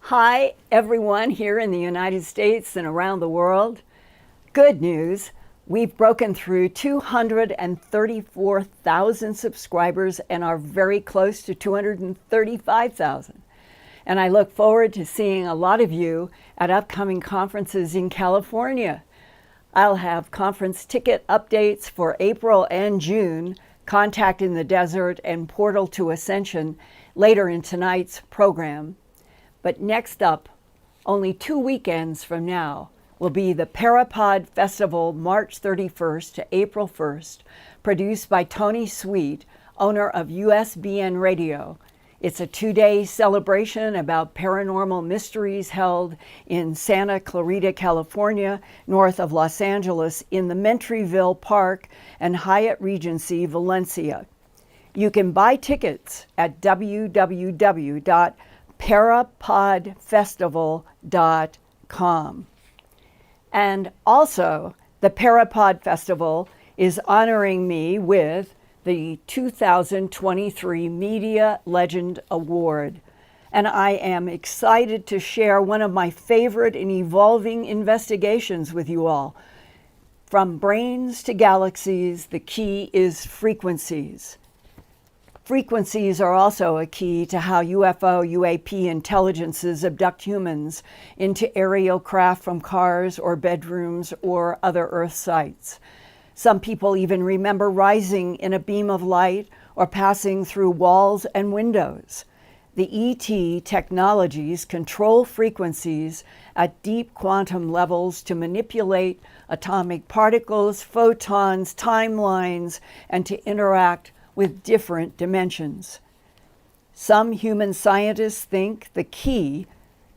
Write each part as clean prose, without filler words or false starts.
Hi, everyone here in the United States and around the world. Good news, we've broken through 234,000 subscribers and are very close to 235,000. And I look forward to seeing a lot of you at upcoming conferences in California. I'll have conference ticket updates for April and June, Contact in the Desert and Portal to Ascension later in tonight's program. But next up, only 2 weekends from now, will be the Parapod Festival, March 31st to April 1st, produced by Tony Sweet, owner of USBN Radio. It's a 2-day celebration about paranormal mysteries held in Santa Clarita, California, north of Los Angeles, in the Mentryville Park and Hyatt Regency, Valencia. You can buy tickets at www.parapodfestival.com. And also, the Parapod Festival is honoring me with the 2023 Media Legend Award. And I am excited to share one of my favorite and evolving investigations with you all. From brains to galaxies, the key is frequencies. Frequencies are also a key to how UFO, UAP intelligences abduct humans into aerial craft from cars or bedrooms or other Earth sites. Some people even remember rising in a beam of light or passing through walls and windows. The ET technologies control frequencies at deep quantum levels to manipulate atomic particles, photons, timelines, and to interact with different dimensions. Some human scientists think the key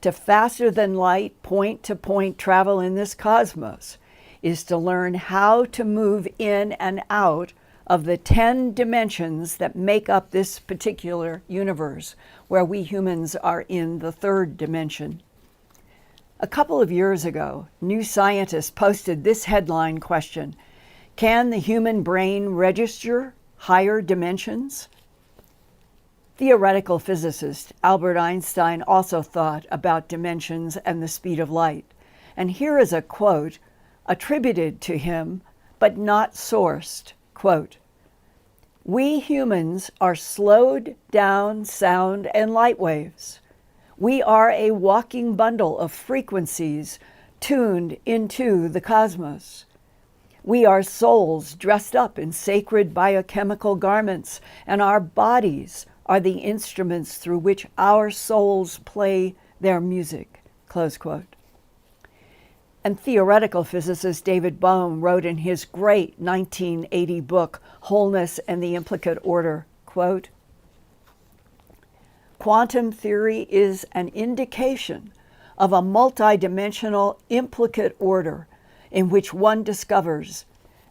to faster than light point-to-point travel in this cosmos is to learn how to move in and out of the 10 dimensions that make up this particular universe, where we humans are in the 3rd dimension. A couple of years ago, NewScientist posted this headline question: can the human brain register higher dimensions? Theoretical physicist Albert Einstein also thought about dimensions and the speed of light. And here is a quote attributed to him, but not sourced. Quote, "We humans are slowed down sound and light waves. We are a walking bundle of frequencies tuned into the cosmos. We are souls dressed up in sacred biochemical garments, and our bodies are the instruments through which our souls play their music." Close quote. And theoretical physicist David Bohm wrote in his great 1980 book, Wholeness and the Implicate Order, quote, "Quantum theory is an indication of a multidimensional implicate order in which one discovers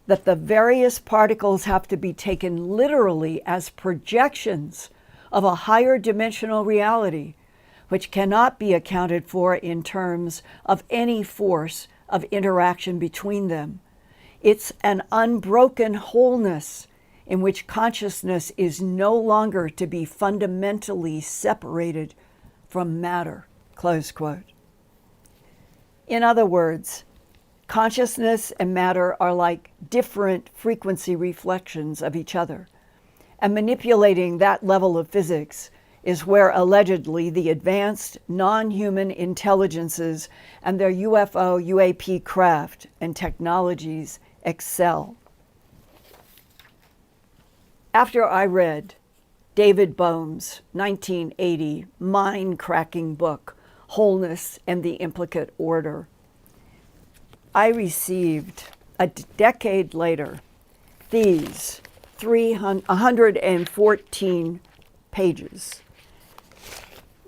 that the various particles have to be taken literally as projections of a higher dimensional reality, which cannot be accounted for in terms of any force of interaction between them. It's an unbroken wholeness in which consciousness is no longer to be fundamentally separated from matter." Close quote. In other words, consciousness and matter are like different frequency reflections of each other. And manipulating that level of physics is where allegedly the advanced non-human intelligences and their UFO, UAP craft and technologies excel. After I read David Bohm's 1980 mind-cracking book, Wholeness and the Implicate Order, I received, a decade later, these 114 pages.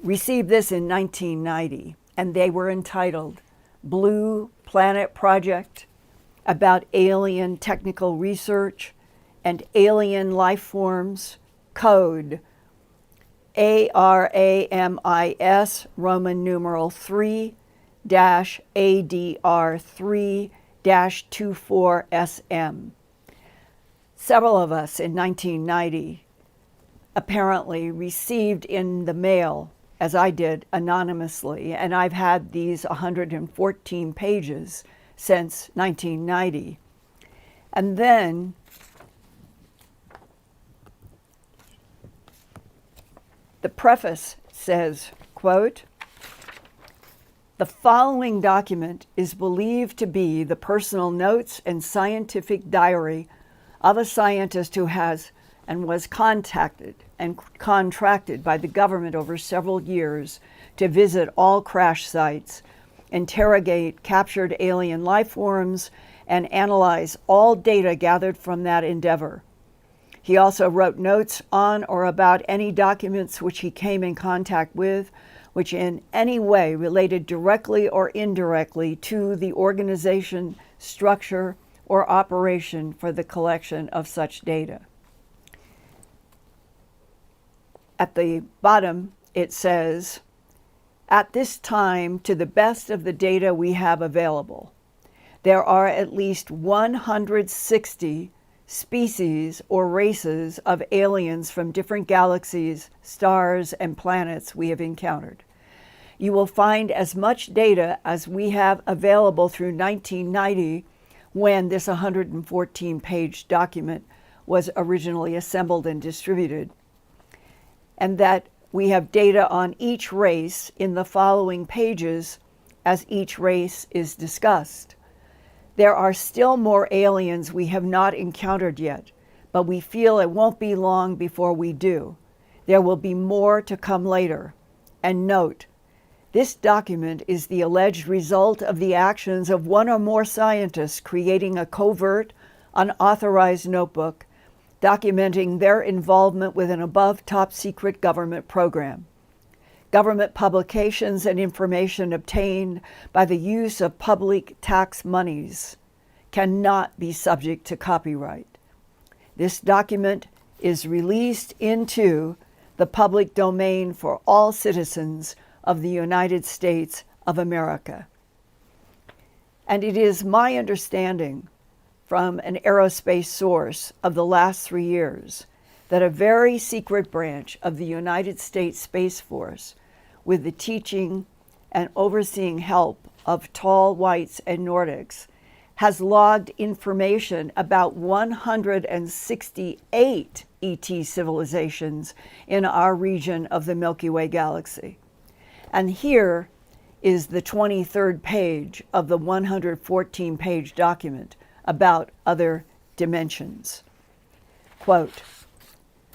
Received this in 1990, and they were entitled Blue Planet Project, about alien technical research and alien life forms, code ARAMIS, Roman numeral 3-ADR3-24SM. Several of us in 1990 apparently received in the mail as I did, anonymously, and I've had these 114 pages since 1990. And then the preface says, quote, "The following document is believed to be the personal notes and scientific diary of a scientist who has and was contacted and contracted by the government over several years to visit all crash sites, interrogate captured alien life forms, and analyze all data gathered from that endeavor. He also wrote notes on or about any documents which he came in contact with, which in any way related directly or indirectly to the organization, structure, or operation for the collection of such data." At the bottom, it says, "At this time, to the best of the data we have available, there are at least 160 species or races of aliens from different galaxies, stars, and planets we have encountered. You will find as much data as we have available through 1990, when this 114-page document was originally assembled and distributed, and that we have data on each race in the following pages as each race is discussed. There are still more aliens we have not encountered yet, but we feel it won't be long before we do. There will be more to come later. And note, this document is the alleged result of the actions of one or more scientists creating a covert, unauthorized notebook documenting their involvement with an above top secret government program. Government publications and information obtained by the use of public tax monies cannot be subject to copyright. This document is released into the public domain for all citizens of the United States of America. And it is my understanding from an aerospace source of the last 3 years that a very secret branch of the United States Space Force, with the teaching and overseeing help of tall whites and Nordics, has logged information about 168 ET civilizations in our region of the Milky Way galaxy. And here is the 23rd page of the 114-page document about other dimensions. Quote,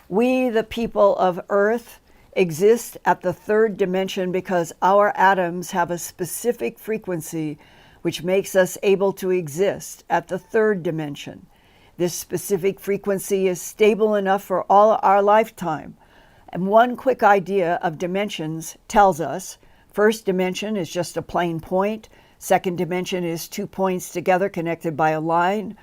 "We, the people of Earth, exist at the third dimension because our atoms have a specific frequency which makes us able to exist at the third dimension. This specific frequency is stable enough for all our lifetime. And one quick idea of dimensions tells us, first dimension is just a plain point. Second dimension is 2 points together connected by a line.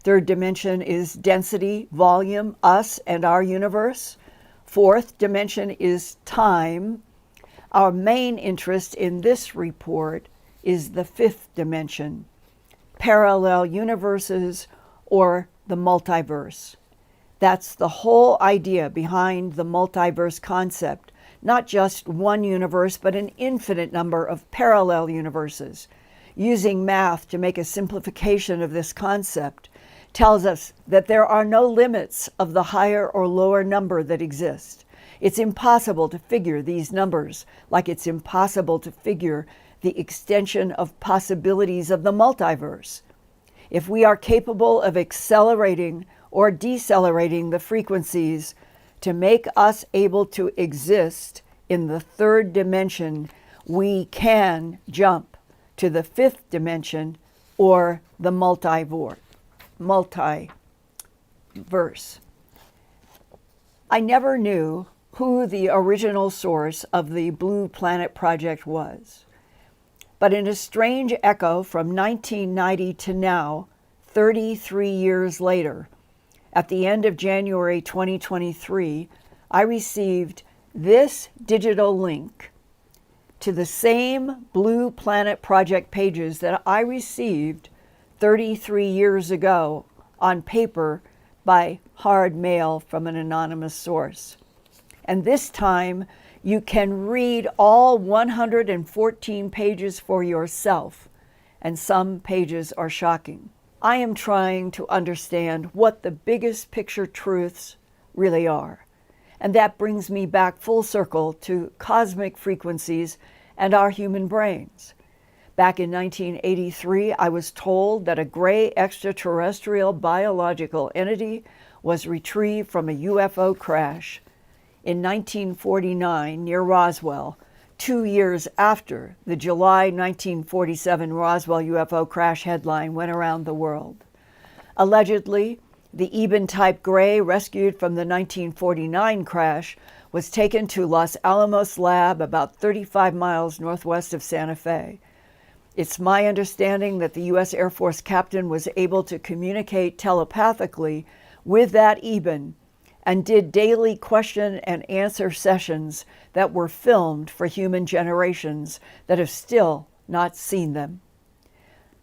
Third dimension is density, volume, us, and our universe. Fourth dimension is time. Our main interest in this report is the fifth dimension, parallel universes, or the multiverse. That's the whole idea behind the multiverse concept, not just one universe, but an infinite number of parallel universes. Using math to make a simplification of this concept tells us that there are no limits of the higher or lower number that exist. It's impossible to figure these numbers, like it's impossible to figure the extension of possibilities of the multiverse. If we are capable of accelerating or decelerating the frequencies to make us able to exist in the third dimension, we can jump to the fifth dimension or the multiverse. I never knew who the original source of the Blue Planet Project was. But in a strange echo from 1990 to now, 33 years later, at the end of January 2023, I received this digital link to the same Blue Planet Project pages that I received 33 years ago on paper by hard mail from an anonymous source. And this time You can read all 114 pages for yourself, and some pages are shocking. I am trying to understand what the biggest picture truths really are. And that brings me back full circle to cosmic frequencies and our human brains. Back in 1983, I was told that a gray extraterrestrial biological entity was retrieved from a UFO crash in 1949 near Roswell, 2 years after the July 1947 Roswell UFO crash headline went around the world. Allegedly, the Eben-type gray rescued from the 1949 crash was taken to Los Alamos Lab about 35 miles northwest of Santa Fe. It's my understanding that the U.S. Air Force captain was able to communicate telepathically with that Eben and did daily question and answer sessions that were filmed for human generations that have still not seen them.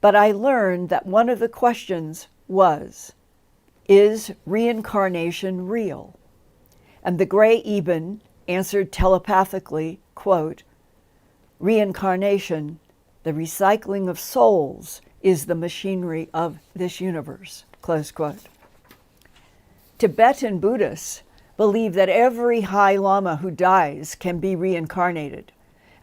But I learned that one of the questions was, is reincarnation real? And the gray Eben answered telepathically, quote, reincarnation, the recycling of souls, is the machinery of this universe, close quote. Tibetan Buddhists believe that every High Lama who dies can be reincarnated,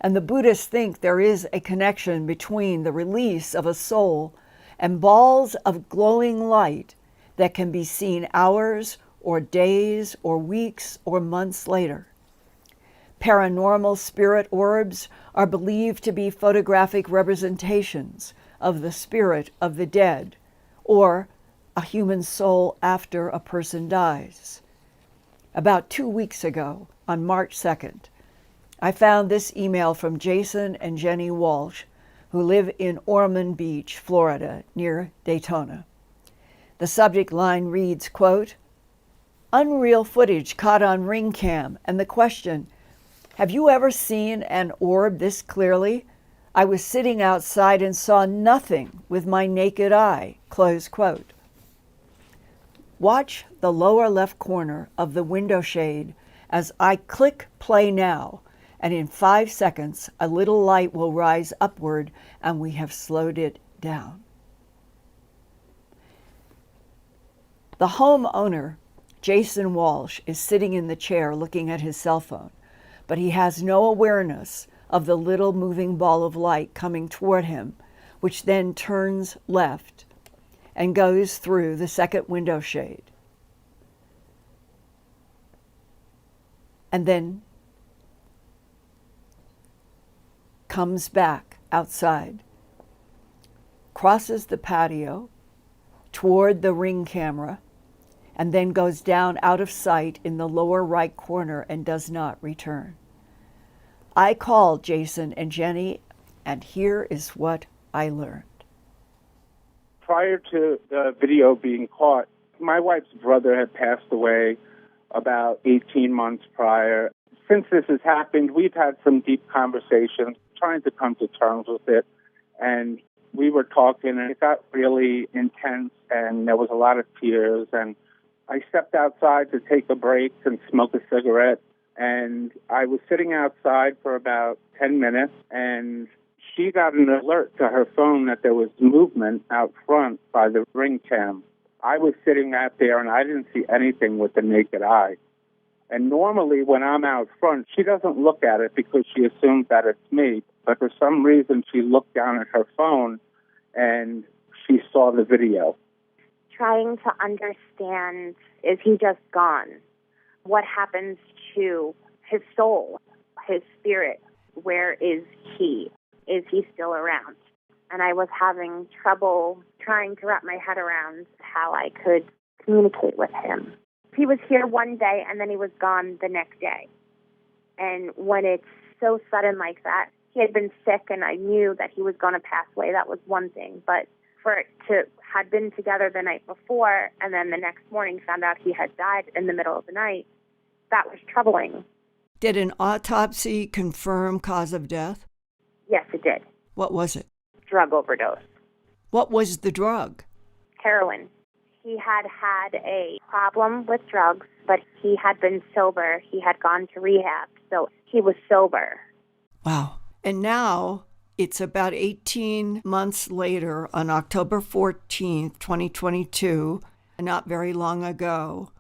and the Buddhists think there is a connection between the release of a soul and balls of glowing light that can be seen hours or days or weeks or months later. Paranormal spirit orbs are believed to be photographic representations of the spirit of the dead, or a human soul after a person dies. About 2 weeks ago, on March 2nd, I found this email from Jason and Jenny Walsh, who live in Ormond Beach, Florida, near Daytona. The subject line reads, quote, unreal footage caught on ring cam, and the question, have you ever seen an orb this clearly? I was sitting outside and saw nothing with my naked eye, close quote. Watch the lower left corner of the window shade as I click play now, and in 5 seconds, a little light will rise upward and we have slowed it down. The homeowner, Jason Walsh, is sitting in the chair looking at his cell phone, but he has no awareness of the little moving ball of light coming toward him, which then turns left and goes through the second window shade. And then comes back outside, crosses the patio toward the ring camera, and then goes down out of sight in the lower right corner and does not return. I called Jason and Jenny, and here is what I learned. Prior to the video being caught, my wife's brother had passed away about 18 months prior. Since this has happened, we've had some deep conversations, trying to come to terms with it. And we were talking, and it got really intense, and there was a lot of tears. And I stepped outside to take a break and smoke a cigarette. And I was sitting outside for about 10 minutes, and she got an alert to her phone that there was movement out front by the ring cam. I was sitting out there, and I didn't see anything with the naked eye. And normally when I'm out front, she doesn't look at it because she assumes that it's me. But for some reason, she looked down at her phone, and she saw the video. Trying to understand, is he just gone? What happens to his soul, his spirit? Where is he? Is he still around? And I was having trouble trying to wrap my head around how I could communicate with him. He was here one day, and then he was gone the next day. And when it's so sudden like that, he had been sick, and I knew that he was going to pass away. That was one thing. But for it to had been together the night before, and then the next morning found out he had died in the middle of the night, that was troubling. Did an autopsy confirm cause of death? Yes, it did. What was it? Drug overdose. What was the drug? Heroin. He had had a problem with drugs, but he had been sober. He had gone to rehab. So he was sober. Wow. And now it's about 18 months later, on October 14th, 2022, not very long ago.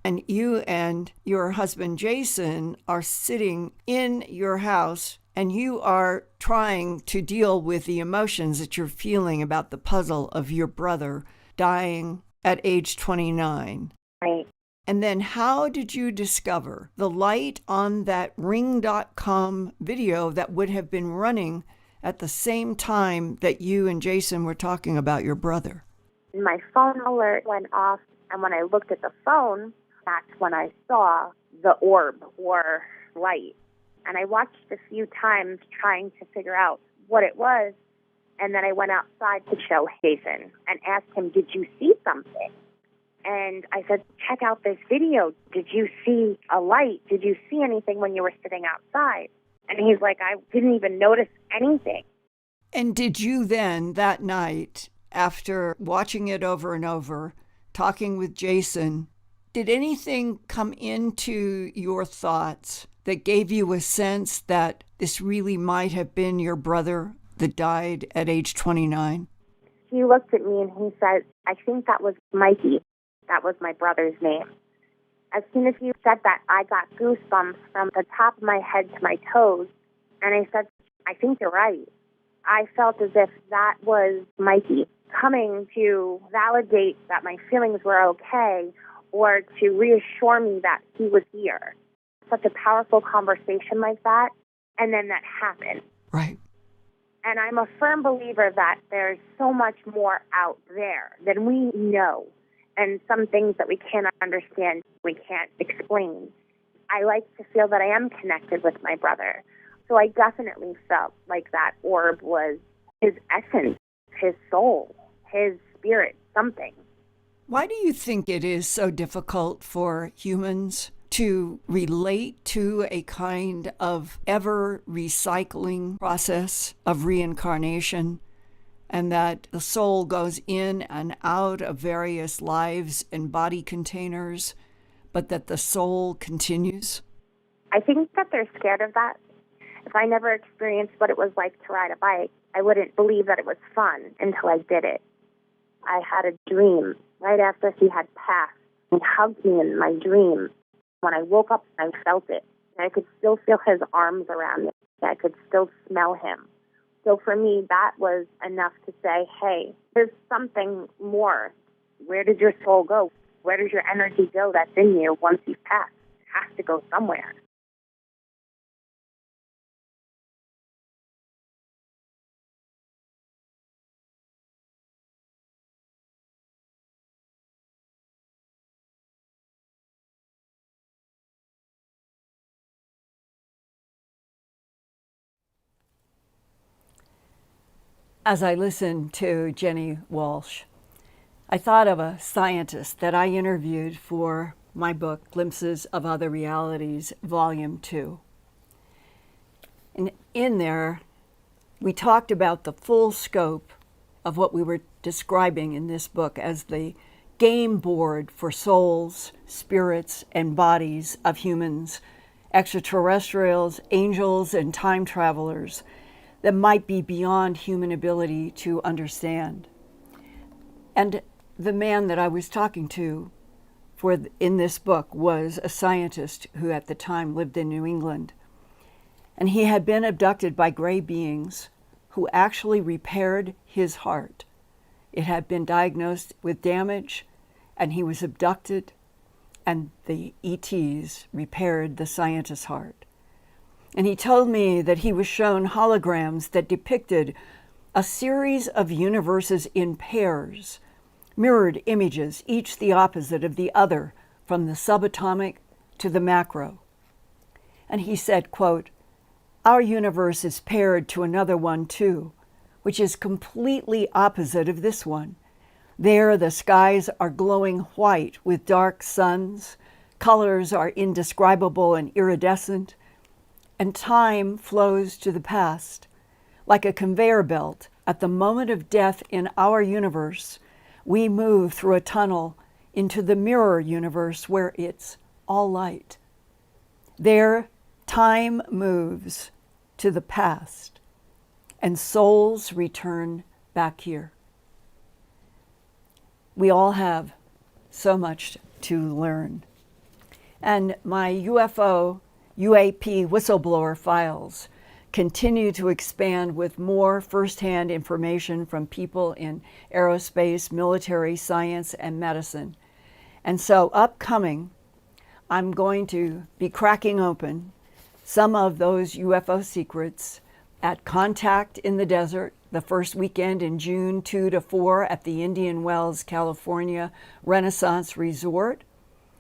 And you and your husband, Jason, are sitting in your house and you are trying to deal with the emotions that you're feeling about the puzzle of your brother dying at age 29. Right. And then how did you discover the light on that Ring.com video that would have been running at the same time that you and Jason were talking about your brother? My phone alert went off, and when I looked at the phone, that's when I saw the orb or light. And I watched a few times trying to figure out what it was, and then I went outside to show Jason and asked him, did you see something? And I said, check out this video. Did you see a light? Did you see anything when you were sitting outside? And he's like, I didn't even notice anything. And did you then, that night, after watching it over and over, talking with Jason, did anything come into your thoughts that gave you a sense that this really might have been your brother that died at age 29? He looked at me and he said, I think that was Mikey. That was my brother's name. As soon as you said that, I got goosebumps from the top of my head to my toes. And I said, I think you're right. I felt as if that was Mikey coming to validate that my feelings were okay or to reassure me that he was here. Such a powerful conversation like that. And then that happened. Right. And I'm a firm believer that there's so much more out there than we know. And some things that we cannot understand, we can't explain. I like to feel that I am connected with my brother. So I definitely felt like that orb was his essence, his soul, his spirit, something. Why do you think it is so difficult for humans to relate to a kind of ever-recycling process of reincarnation, and that the soul goes in and out of various lives and body containers, but that the soul continues? I think that they're scared of that. If I never experienced what it was like to ride a bike, I wouldn't believe that it was fun until I did it. I had a dream right after he had passed. He hugged me in my dream. When I woke up, I felt it. I could still feel his arms around me. I could still smell him. So for me, that was enough to say, hey, there's something more. Where did your soul go? Where does your energy go that's in you once you've passed? It has to go somewhere. As I listened to Jenny Walsh, I thought of a scientist that I interviewed for my book, Glimpses of Other Realities, Volume 2. And in there, we talked about the full scope of what we were describing in this book as the game board for souls, spirits, and bodies of humans, extraterrestrials, angels, and time travelers that might be beyond human ability to understand. And the man that I was talking to in this book was a scientist who at the time lived in New England. And he had been abducted by gray beings who actually repaired his heart. It had been diagnosed with damage, and he was abducted, and the ETs repaired the scientist's heart. And he told me that he was shown holograms that depicted a series of universes in pairs, mirrored images, each the opposite of the other, from the subatomic to the macro. And he said, quote, our universe is paired to another one too, which is completely opposite of this one. There, the skies are glowing white with dark suns, colors are indescribable and iridescent, and time flows to the past. Like a conveyor belt, at the moment of death in our universe, we move through a tunnel into the mirror universe where it's all light. There, time moves to the past and souls return back here. We all have so much to learn. And my UFO, UAP whistleblower files continue to expand with more firsthand information from people in aerospace, military, science, and medicine. And so upcoming, I'm going to be cracking open some of those UFO secrets at Contact in the Desert, the first weekend in June 2 to 4 at the Indian Wells, California Renaissance Resort,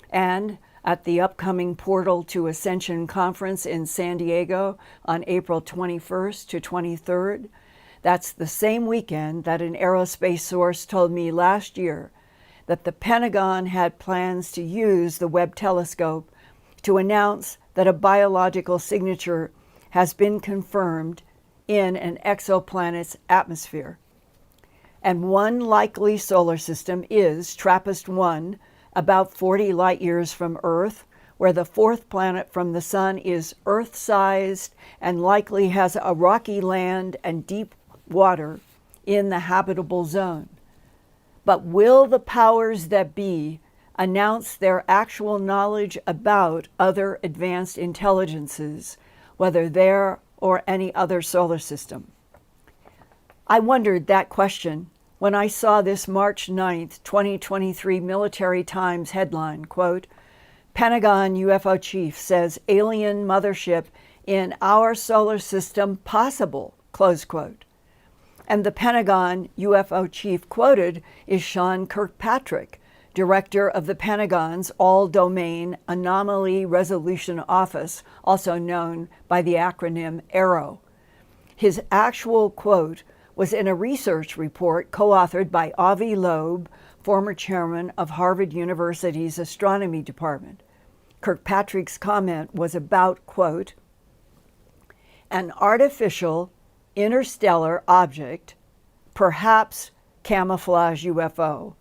and at the upcoming Portal to Ascension conference in San Diego on April 21st to 23rd. That's the same weekend that an aerospace source told me last year that the Pentagon had plans to use the Webb telescope to announce that a biological signature has been confirmed in an exoplanet's atmosphere. And one likely solar system is TRAPPIST-1, about 40 light years from Earth, where the fourth planet from the sun is Earth-sized and likely has a rocky land and deep water in the habitable zone. But will the powers that be announce their actual knowledge about other advanced intelligences, whether there or any other solar system? I wondered that question when I saw this March 9th, 2023 Military Times headline, quote, Pentagon UFO chief says alien mothership in our solar system possible, close quote. And the Pentagon UFO chief quoted is Sean Kirkpatrick, director of the Pentagon's All-Domain Anomaly Resolution Office, also known by the acronym ARROW. His actual quote was in a research report co-authored by Avi Loeb, former chairman of Harvard University's astronomy department. Kirkpatrick's comment was about, quote, an artificial interstellar object, perhaps camouflage UFO,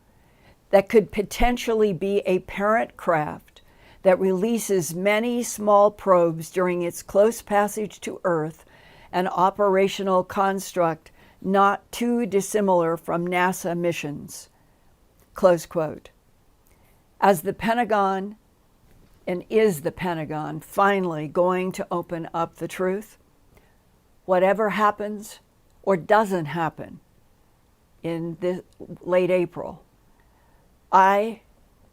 that could potentially be a parent craft that releases many small probes during its close passage to Earth, an operational construct not too dissimilar from NASA missions, close quote. As the Pentagon, and is the Pentagon finally going to open up the truth? Whatever happens or doesn't happen in this late April, I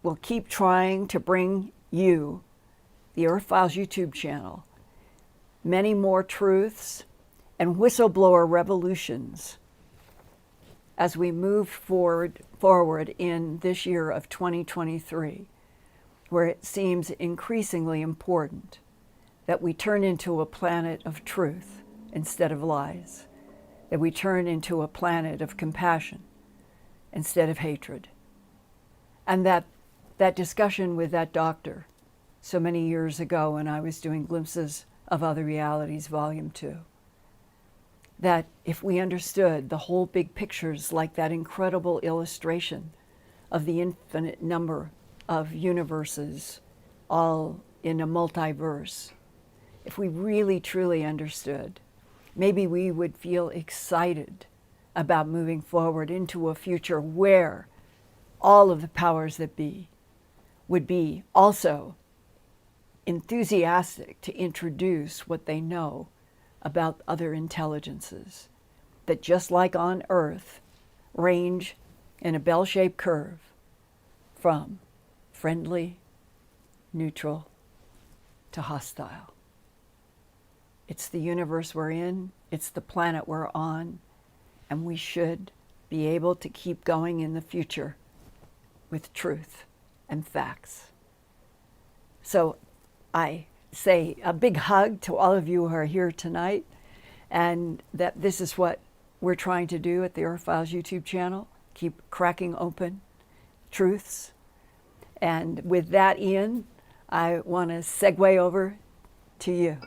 will keep trying to bring you, the Earthfiles YouTube channel, many more truths and whistleblower revolutions as we move forward in this year of 2023, where it seems increasingly important that we turn into a planet of truth instead of lies, that we turn into a planet of compassion instead of hatred. And that discussion with that doctor so many years ago when I was doing Glimpses of Other Realities, Volume 2, that if we understood the whole big pictures, like that incredible illustration of the infinite number of universes all in a multiverse, if we really truly understood, maybe we would feel excited about moving forward into a future where all of the powers that be would be also enthusiastic to introduce what they know about other intelligences that, just like on Earth, range in a bell-shaped curve from friendly, neutral, to hostile. It's the universe we're in, it's the planet we're on, and we should be able to keep going in the future with truth and facts. So I say a big hug to all of you who are here tonight, and that this is what we're trying to do at the Earthfiles YouTube channel, keep cracking open truths. And with that, Ian, I want to segue over to you.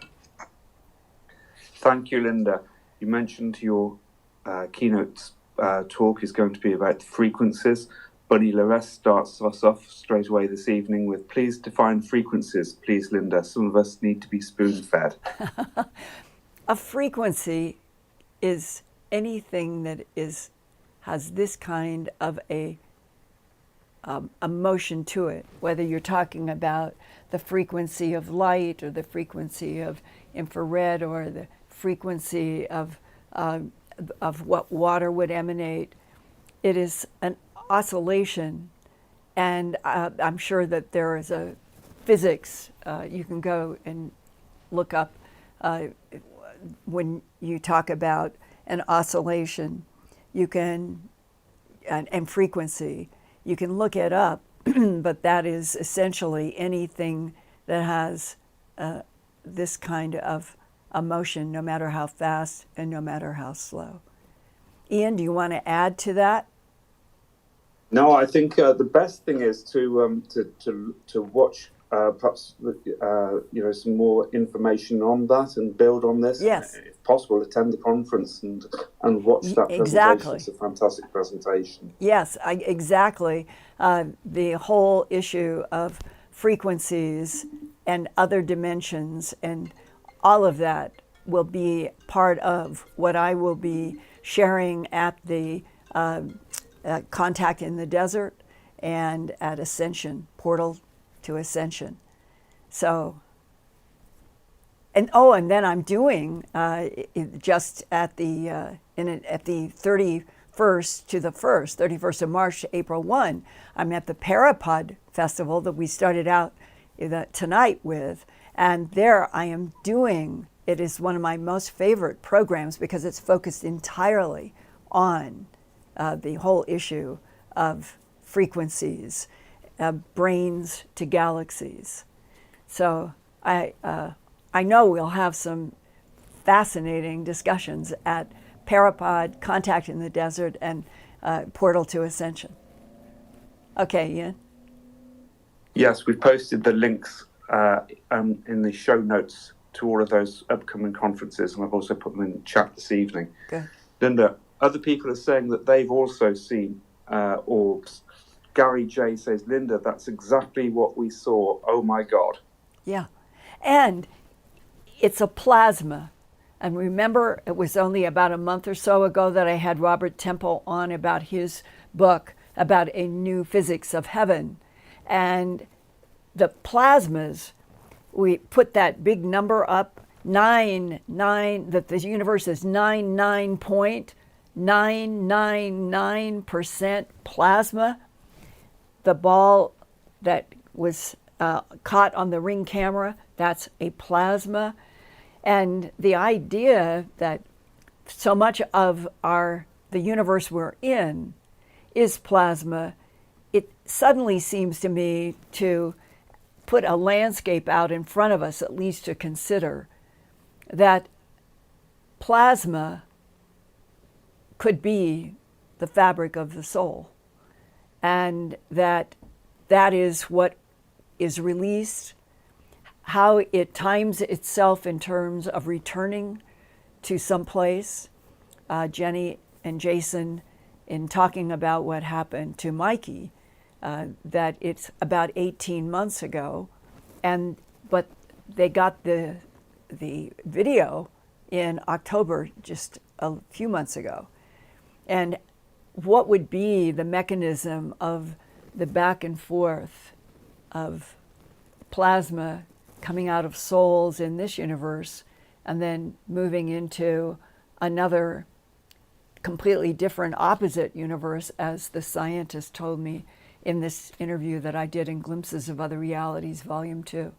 Thank you, Linda. You mentioned your keynote talk is going to be about frequencies. Bunny Lores starts us off straight away this evening with, please define frequencies, please, Linda. Some of us need to be spoon-fed. A frequency is anything that has this kind of a motion to it, whether you're talking about the frequency of light or the frequency of infrared or the frequency of what water would emanate. It is an oscillation, and I'm sure that there is a physics. You can go and look up when you talk about an oscillation, you can, and frequency, you can look it up, but that is essentially anything that has this kind of a motion, no matter how fast and no matter how slow. Ian, do you want to add to that? No, I think the best thing is to watch perhaps some more information on that and build on this. Yes. And if possible, attend the conference and watch that presentation. Exactly. It's a fantastic presentation. Yes, exactly. The whole issue of frequencies and other dimensions and all of that will be part of what I will be sharing at the Contact in the Desert and at Ascension, Portal to Ascension. So, and then I'm doing just at the at the 31st to the 1st, 31st of March to April 1, I'm at the Parapod Festival that we started out tonight with, and there I am doing, it is one of my most favorite programs because it's focused entirely on the whole issue of frequencies, brains to galaxies. So I know we'll have some fascinating discussions at Parapod, Contact in the Desert, and Portal to Ascension. Okay, Ian? Yes, we've posted the links in the show notes to all of those upcoming conferences, and I've also put them in the chat this evening. Good. Linda, other people are saying that they've also seen orbs. Gary J says, Linda, that's exactly what we saw. Oh my God. Yeah. And it's a plasma. And remember, it was only about a month or so ago that I had Robert Temple on about his book about a new physics of heaven. And the plasmas, we put that big number up, 9, that the universe is 99.999% plasma. The ball that was caught on the ring camera, that's a plasma. And the idea that so much of the universe we're in is plasma, it suddenly seems to me to put a landscape out in front of us, at least to consider, that plasma could be the fabric of the soul, and that is what is released, how it times itself in terms of returning to some place. Jenny and Jason, in talking about what happened to Mikey, that it's about 18 months ago, but they got the video in October, just a few months ago. And what would be the mechanism of the back and forth of plasma coming out of souls in this universe and then moving into another completely different opposite universe, as the scientist told me in this interview that I did in Glimpses of Other Realities, Volume 2.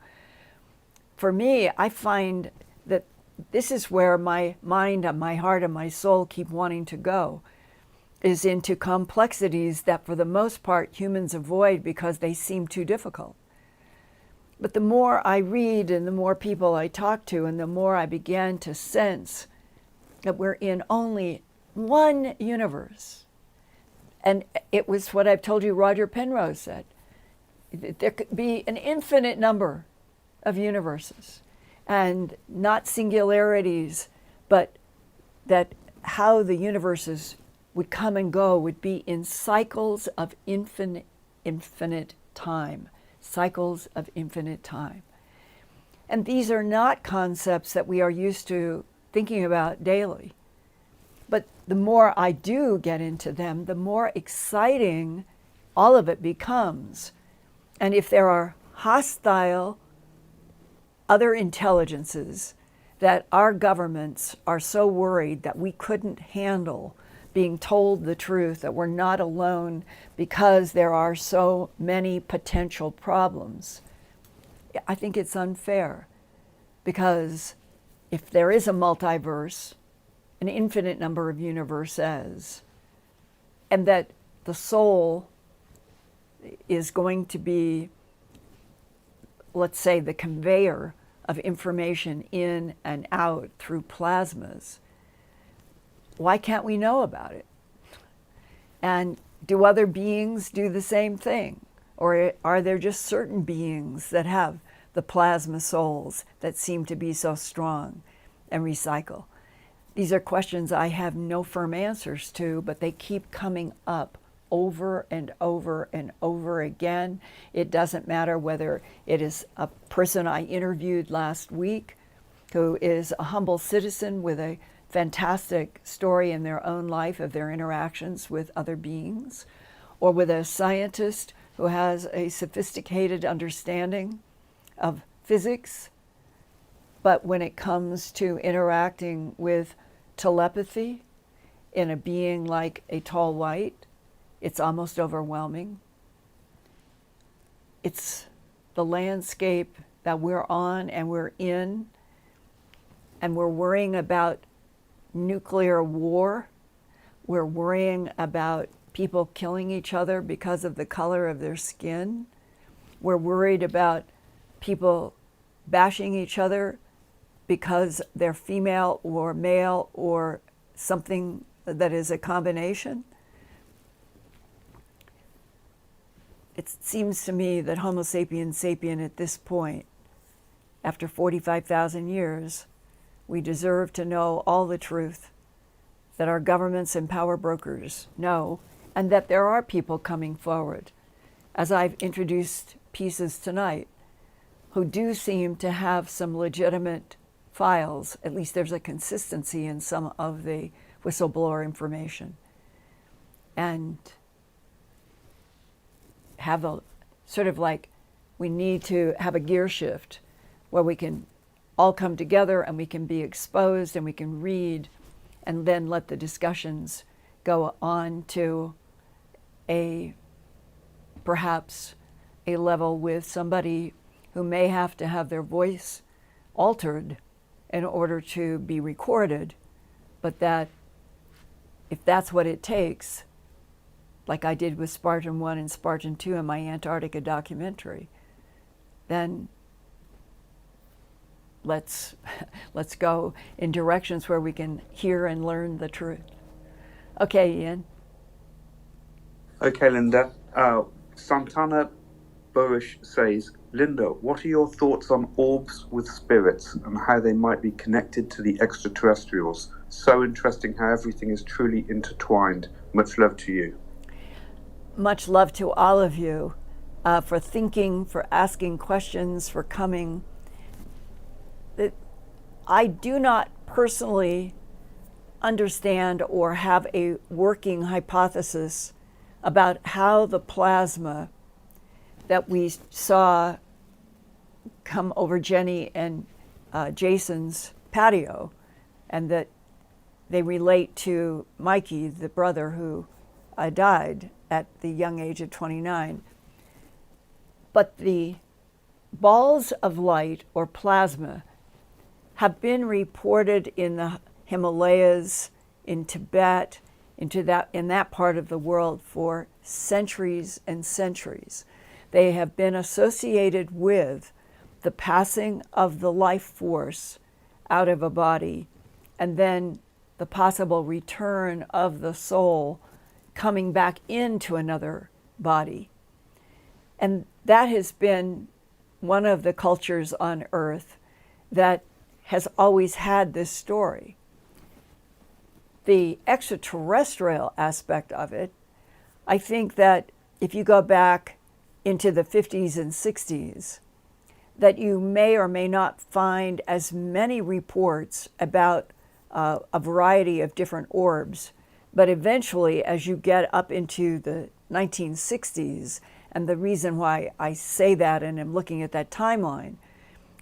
For me, I find that this is where my mind and my heart and my soul keep wanting to go, is into complexities that for the most part humans avoid because they seem too difficult. But the more I read and the more people I talk to and the more I began to sense that we're in only one universe. And it was what I've told you Roger Penrose said. There could be an infinite number of universes, and not singularities, but that how the universes would come and go, would be in cycles of infinite time, cycles of infinite time. And these are not concepts that we are used to thinking about daily. But the more I do get into them, the more exciting all of it becomes. And if there are hostile other intelligences that our governments are so worried that we couldn't handle being told the truth, that we're not alone because there are so many potential problems, I think it's unfair. Because if there is a multiverse, an infinite number of universes, and that the soul is going to be, let's say, the conveyor of information in and out through plasmas, why can't we know about it? And do other beings do the same thing? Or are there just certain beings that have the plasma souls that seem to be so strong and recycle? These are questions I have no firm answers to, but they keep coming up over and over and over again. It doesn't matter whether it is a person I interviewed last week who is a humble citizen with a fantastic story in their own life of their interactions with other beings, or with a scientist who has a sophisticated understanding of physics, but when it comes to interacting with telepathy in a being like a tall white, it's almost overwhelming. It's the landscape that we're on and we're in, and we're worrying about nuclear war. We're worrying about people killing each other because of the color of their skin. We're worried about people bashing each other because they're female or male or something that is a combination. It seems to me that Homo sapiens sapien at this point, after 45,000 years, we deserve to know all the truth that our governments and power brokers know, and that there are people coming forward, as I've introduced pieces tonight, who do seem to have some legitimate files. At least there's a consistency in some of the whistleblower information. And have a sort of like, we need to have a gear shift where we can all come together and we can be exposed and we can read, and then let the discussions go on to perhaps a level with somebody who may have to have their voice altered in order to be recorded, but that if that's what it takes, like I did with Spartan 1 and Spartan 2 in my Antarctica documentary, then let's go in directions where we can hear and learn the truth. Okay, Ian. Okay, Linda. Santana Burish says, Linda, what are your thoughts on orbs with spirits and how they might be connected to the extraterrestrials? So interesting how everything is truly intertwined. Much love to you. Much love to all of you for thinking, for asking questions, for coming. I do not personally understand or have a working hypothesis about how the plasma that we saw come over Jenny and Jason's patio, and that they relate to Mikey, the brother who died at the young age of 29. But the balls of light or plasma have been reported in the Himalayas, in Tibet, in that part of the world for centuries and centuries. They have been associated with the passing of the life force out of a body, and then the possible return of the soul coming back into another body. And that has been one of the cultures on Earth that has always had this story. the extraterrestrial aspect of it, I think that if you go back into the 50s and 60s, that you may or may not find as many reports about a variety of different orbs. But eventually, as you get up into the 1960s, and the reason why I say that and am looking at that timeline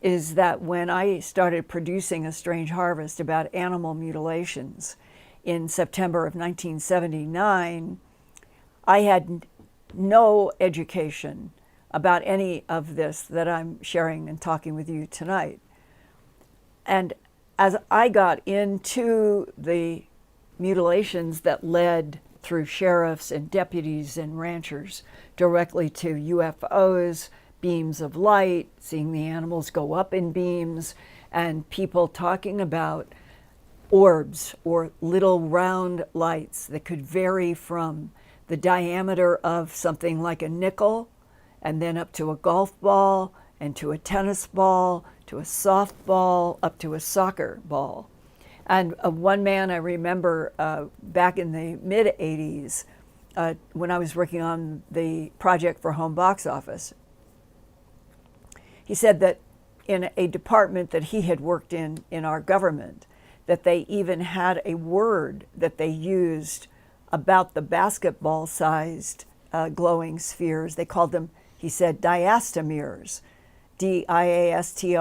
is that when I started producing A Strange Harvest about animal mutilations in September of 1979, I had no education about any of this that I'm sharing and talking with you tonight. And as I got into the mutilations that led through sheriffs and deputies and ranchers directly to UFOs, beams of light, seeing the animals go up in beams, and people talking about orbs or little round lights that could vary from the diameter of something like a nickel and then up to a golf ball and to a tennis ball, to a softball, up to a soccer ball. And one man I remember back in the mid-'80s, when I was working on the project for Home Box Office, he said that in a department that he had worked in our government, that they even had a word that they used about the basketball-sized glowing spheres. They called them, he said, diastomeres, diastomeres.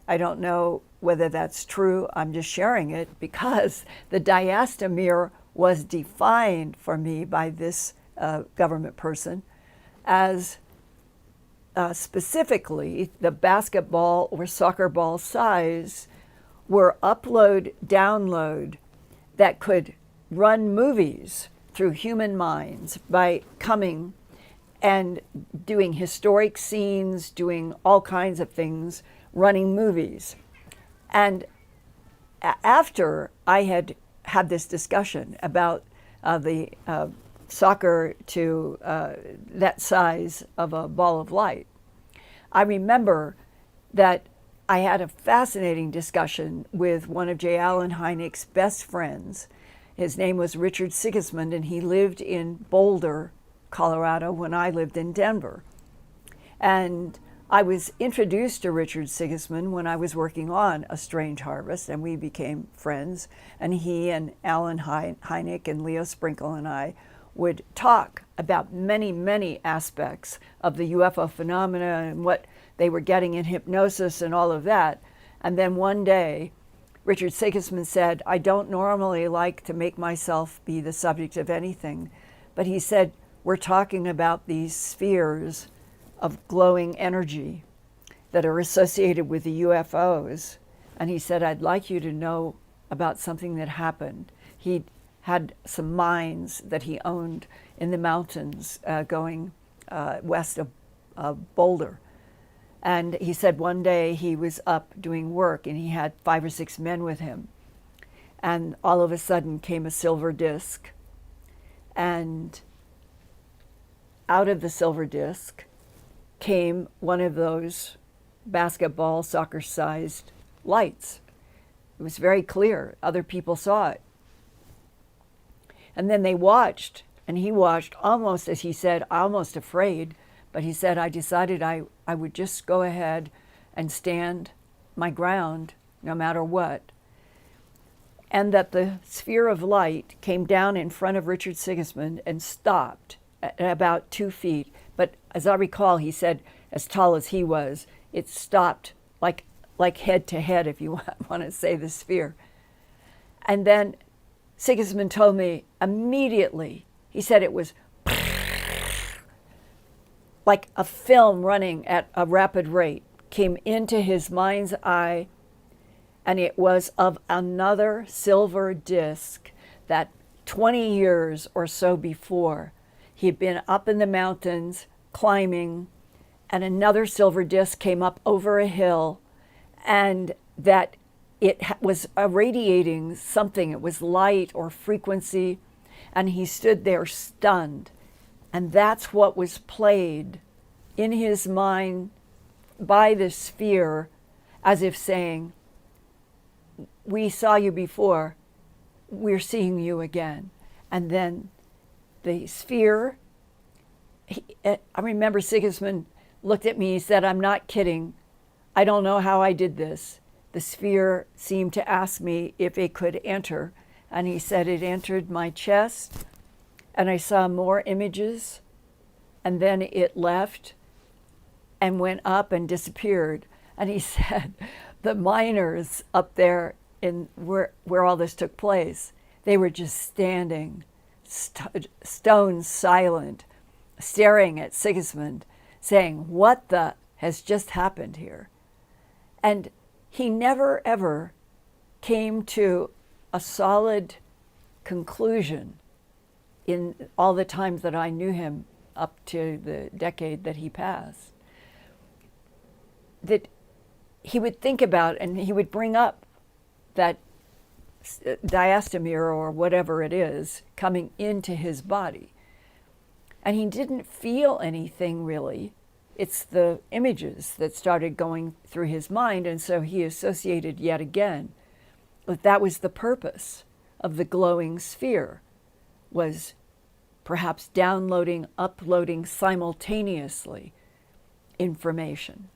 I don't know whether that's true. I'm just sharing it because the diastomere was defined for me by this government person as specifically the basketball or soccer ball size were upload, download that could run movies through human minds by coming and doing historic scenes, doing all kinds of things, running movies. And after I had had this discussion about the soccer to that size of a ball of light, I remember that I had a fascinating discussion with one of J. Allen Hynek's best friends. His name was Richard Sigismund, and he lived in Boulder, Colorado, when I lived in Denver. And I was introduced to Richard Sigismund when I was working on A Strange Harvest, and we became friends. And he and Allen Hynek and Leo Sprinkle and I would talk about many, many aspects of the UFO phenomena and what they were getting in hypnosis and all of that. And then one day, Richard Sigismund said, I don't normally like to make myself be the subject of anything, but he said, we're talking about these spheres of glowing energy that are associated with the UFOs. And he said, I'd like you to know about something that happened. He had some mines that he owned in the mountains going west of Boulder. And he said one day he was up doing work and he had 5 or 6 men with him. And all of a sudden came a silver disc. And out of the silver disc came one of those basketball, soccer-sized lights. It was very clear. Other people saw it. And then they watched, and he watched almost, as he said, almost afraid. But he said, I decided I would just go ahead and stand my ground no matter what. And that the sphere of light came down in front of Richard Sigismund and stopped at about 2 feet. But as I recall, he said, as tall as he was, it stopped like head to head, if you want to say the sphere. And then Sigismund told me immediately, he said it was like a film running at a rapid rate, came into his mind's eye, and it was of another silver disc that 20 years or so before, he had been up in the mountains climbing, and another silver disc came up over a hill, and that it was irradiating something. It was light or frequency, and he stood there stunned. And that's what was played in his mind by the sphere, as if saying, we saw you before, we're seeing you again. And then the sphere, I remember Sigismund looked at me, he said, I'm not kidding. I don't know how I did this. The sphere seemed to ask me if it could enter. And he said it entered my chest, and I saw more images, and then it left and went up and disappeared. And he said the miners up there in where all this took place, they were just standing, stone silent, staring at Sigismund, saying, what the has just happened here? And he never, ever came to a solid conclusion in all the times that I knew him up to the decade that he passed, that he would think about and he would bring up that diastomere or whatever it is coming into his body. And he didn't feel anything really. It's the images that started going through his mind, and so he associated yet again that was the purpose of the glowing sphere, was perhaps downloading, uploading simultaneously information.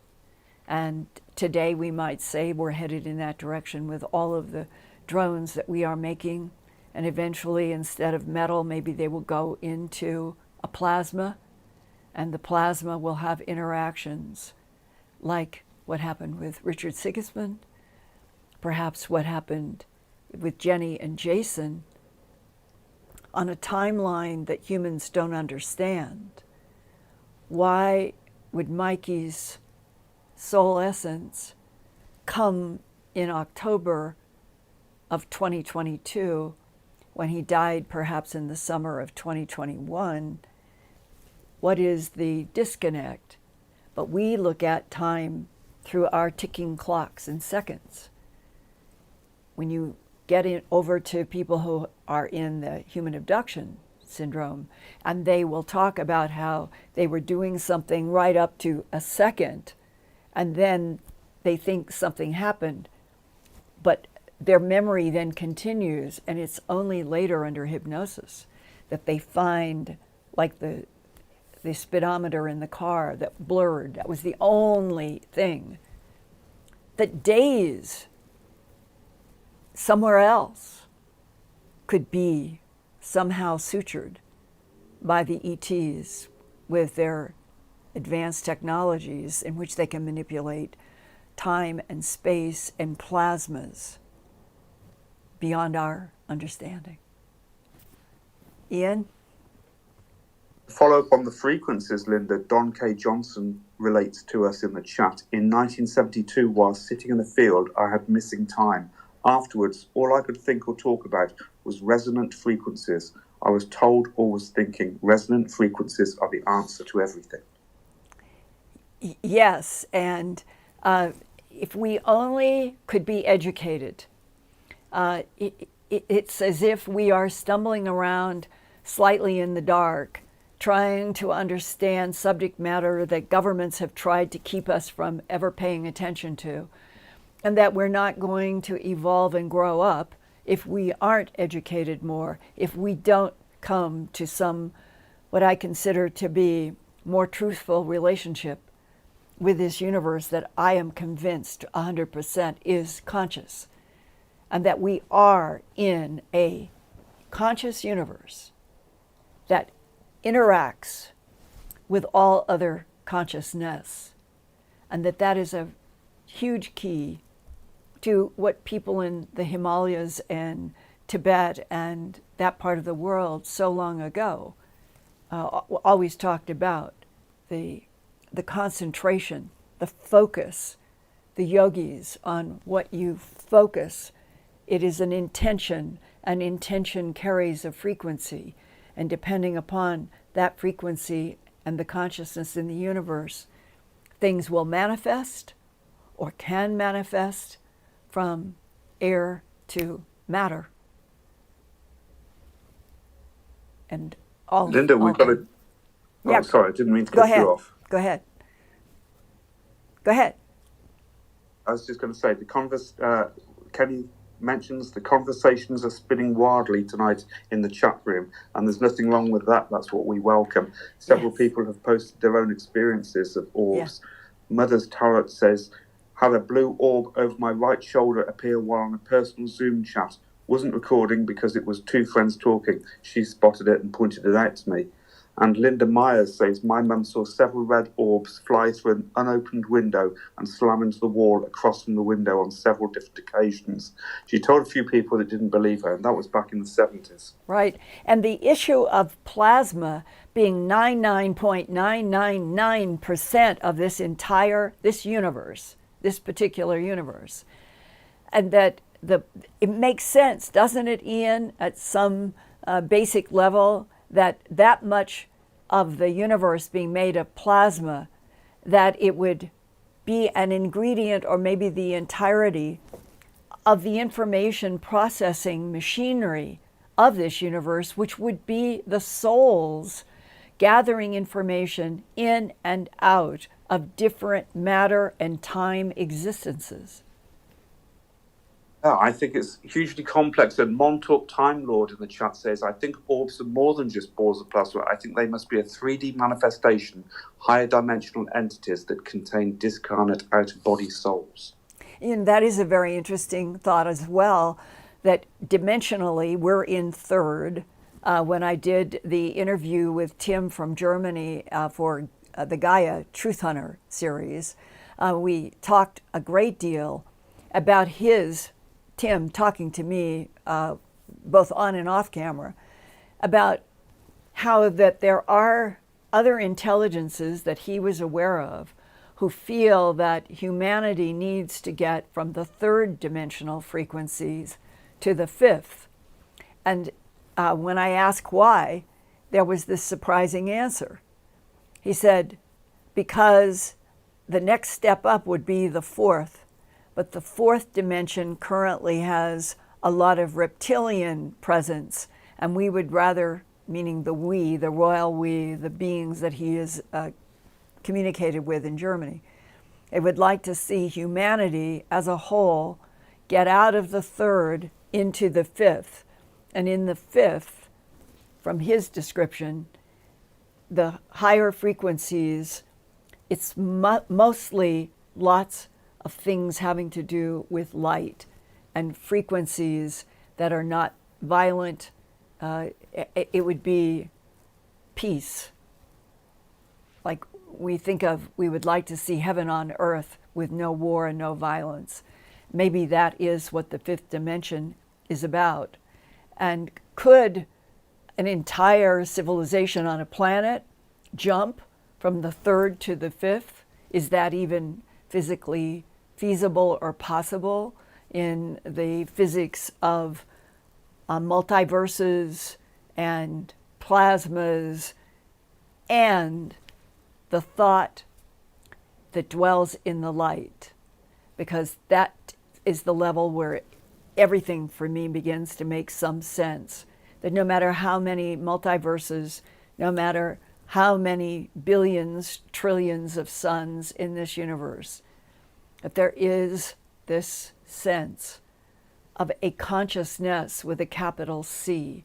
And today we might say we're headed in that direction with all of the drones that we are making, and eventually instead of metal, maybe they will go into a plasma, and the plasma will have interactions like what happened with Richard Sigismund, perhaps what happened with Jenny and Jason, on a timeline that humans don't understand. Why would Mikey's soul essence come in October of 2022 when he died perhaps in the summer of 2021? What is the disconnect? But we look at time through our ticking clocks and seconds. When you get over to people who are in the human abduction syndrome, and they will talk about how they were doing something right up to a second, and then they think something happened, but their memory then continues, and it's only later under hypnosis that they find, like the speedometer in the car that blurred, that was the only thing, that days somewhere else could be somehow sutured by the ETs with their advanced technologies in which they can manipulate time and space and plasmas beyond our understanding. Ian? Follow up on the frequencies, Linda. Don K. Johnson relates to us in the chat. In 1972, while sitting in the field, I had missing time. Afterwards, all I could think or talk about was resonant frequencies. I was told or was thinking resonant frequencies are the answer to everything. Yes, and if we only could be educated, it's as if we are stumbling around slightly in the dark, trying to understand subject matter that governments have tried to keep us from ever paying attention to, and that we're not going to evolve and grow up if we aren't educated more, if we don't come to some, what I consider to be more truthful relationship with this universe that I am convinced 100% is conscious, and that we are in a conscious universe that interacts with all other consciousness, and that is a huge key to what people in the Himalayas and Tibet and that part of the world so long ago always talked about, the concentration, the focus, the yogis on what you focus. It is an intention carries a frequency, and depending upon that frequency and the consciousness in the universe, things will manifest or can manifest from air to matter. And all Linda, we've got to... Oh, yeah. Sorry, I didn't mean to cut you off. Go ahead. Go ahead. I was just going to say, Kenny mentions the conversations are spinning wildly tonight in the chat room, and there's nothing wrong with that. That's what we welcome. Several people have posted their own experiences of orbs. Mother's Tarot says, had a blue orb over my right shoulder appear while on a personal Zoom chat. Wasn't recording because it was two friends talking. She spotted it and pointed it out to me. And Linda Myers says, my mum saw several red orbs fly through an unopened window and slam into the wall across from the window on several different occasions. She told a few people that didn't believe her, and that was back in the 70s. Right. And the issue of plasma being 99.999% of this universe, this particular universe, and that it makes sense, doesn't it, Ian, at some basic level, that much of the universe being made of plasma, that it would be an ingredient or maybe the entirety of the information processing machinery of this universe, which would be the souls gathering information in and out of different matter and time existences. Yeah, I think it's hugely complex. And Montauk Time Lord in the chat says, I think orbs are more than just balls of plasma. I think they must be a 3D manifestation, higher dimensional entities that contain discarnate out-of-body souls. And that is a very interesting thought as well, that dimensionally we're in third. When I did the interview with Tim from Germany for the Gaia Truth Hunter series, we talked a great deal about Tim talking to me, both on and off camera, about how that there are other intelligences that he was aware of who feel that humanity needs to get from the third dimensional frequencies to the fifth. And when I asked why, there was this surprising answer. He said, because the next step up would be the fourth, but the fourth dimension currently has a lot of reptilian presence, and we would rather, meaning the royal we, the beings that he has communicated with in Germany, they would like to see humanity as a whole get out of the third into the fifth. And in the fifth, from his description, the higher frequencies, it's mostly lots of things having to do with light and frequencies that are not violent. It would be peace. Like we would like to see heaven on earth with no war and no violence. Maybe that is what the fifth dimension is about. And could an entire civilization on a planet jump from the third to the fifth? Is that even physically feasible or possible in the physics of multiverses and plasmas and the thought that dwells in the light? Because that is the level where everything for me begins to make some sense. That no matter how many multiverses, no matter how many billions, trillions of suns in this universe, that there is this sense of a consciousness with a capital C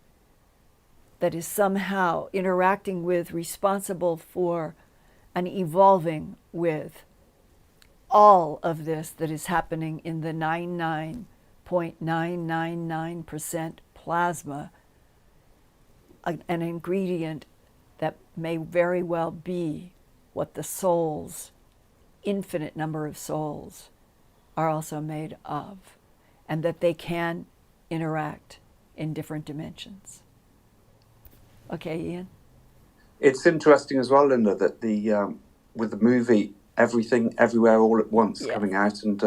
that is somehow interacting with, responsible for, and evolving with all of this that is happening in the 99.999% plasma, an ingredient that may very well be what the souls, infinite number of souls, are also made of, and that they can interact in different dimensions. Okay, Ian? It's interesting as well, Linda, that with the movie Everything, Everywhere, All at Once coming out and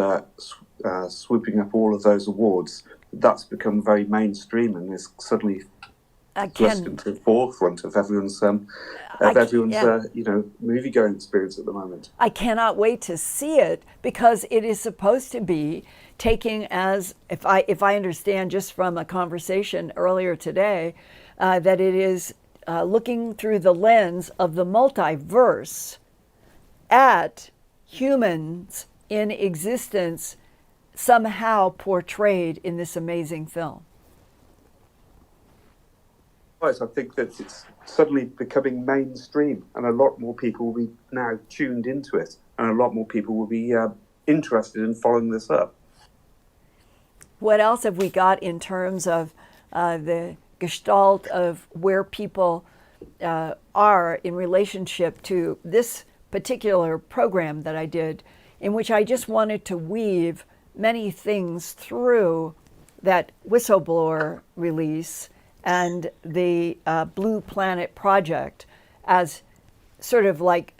swooping up all of those awards, that's become very mainstream and is suddenly thrust into the forefront of everyone's movie-going experience at the moment. I cannot wait to see it, because it is supposed to be taking as, if I understand just from a conversation earlier today, that it is looking through the lens of the multiverse at humans in existence somehow portrayed in this amazing film. Right, I think that it's suddenly becoming mainstream, and a lot more people will be now tuned into it, and a lot more people will be interested in following this up. What else have we got in terms of the gestalt of where people are in relationship to this particular program that I did, in which I just wanted to weave many things through that whistleblower release and the Blue Planet Project as sort of like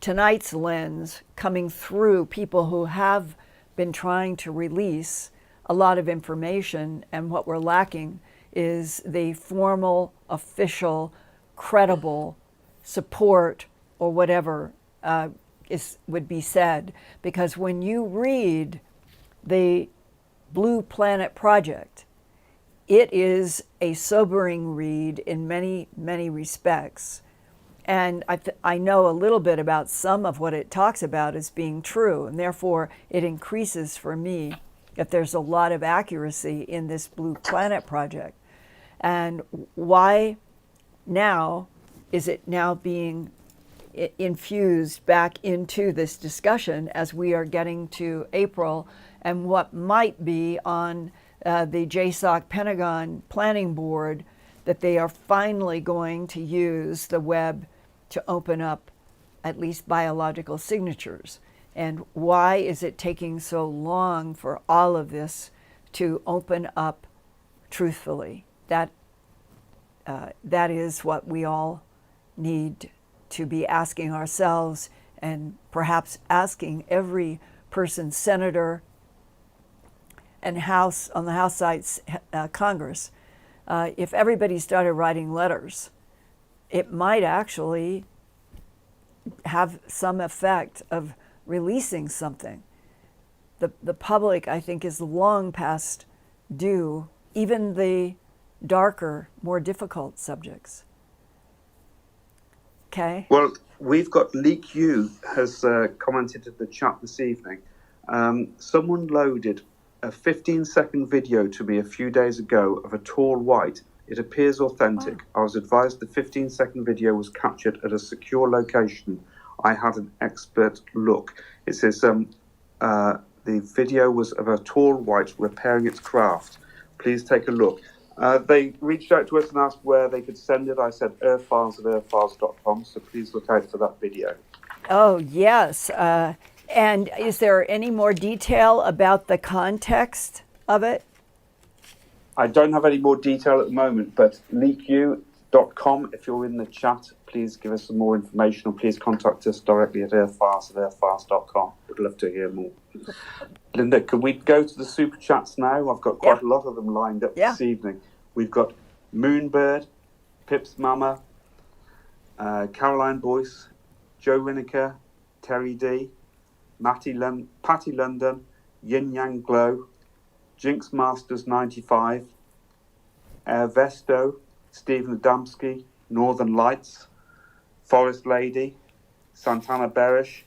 tonight's lens coming through people who have been trying to release a lot of information, and what we're lacking is the formal, official, credible support or whatever would be said. Because when you read the Blue Planet Project, it is a sobering read in many, many respects. And I know a little bit about some of what it talks about as being true, and therefore it increases for me if there's a lot of accuracy in this Blue Planet Project. And why now is it now being infused back into this discussion as we are getting to April and what might be on the JSOC Pentagon Planning Board, that they are finally going to use the web to open up at least biological signatures. And why is it taking so long for all of this to open up truthfully? That is what we all need to be asking ourselves, and perhaps asking every person, senator, and House, on the House side, Congress. If everybody started writing letters, it might actually have some effect of releasing something. The public, I think, is long past due, even the darker, more difficult subjects. Okay? Well, we've got Leak U has commented in the chat this evening. Someone loaded a 15-second video to me a few days ago of a tall white. It appears authentic. Wow. I was advised the 15-second video was captured at a secure location. I had an expert look. It says the video was of a tall white repairing its craft. Please take a look. They reached out to us and asked where they could send it. I said Earthfiles at earthfiles.com, so please look out for that video. Oh, yes. And is there any more detail about the context of it? I don't have any more detail at the moment, but leaku.com, if you're in the chat, please give us some more information, or please contact us directly at earthfiles@earthfiles.com. We'd love to hear more. Linda, can we go to the super chats now? I've got quite a lot of them lined up this evening. We've got Moonbird, Pip's Mama, Caroline Boyce, Joe Winokur, Terry D, Patty London, Yin Yang Glow, Jinx Masters 95, Air Vesto, Stephen Adamski, Northern Lights, Forest Lady, Santana Berish,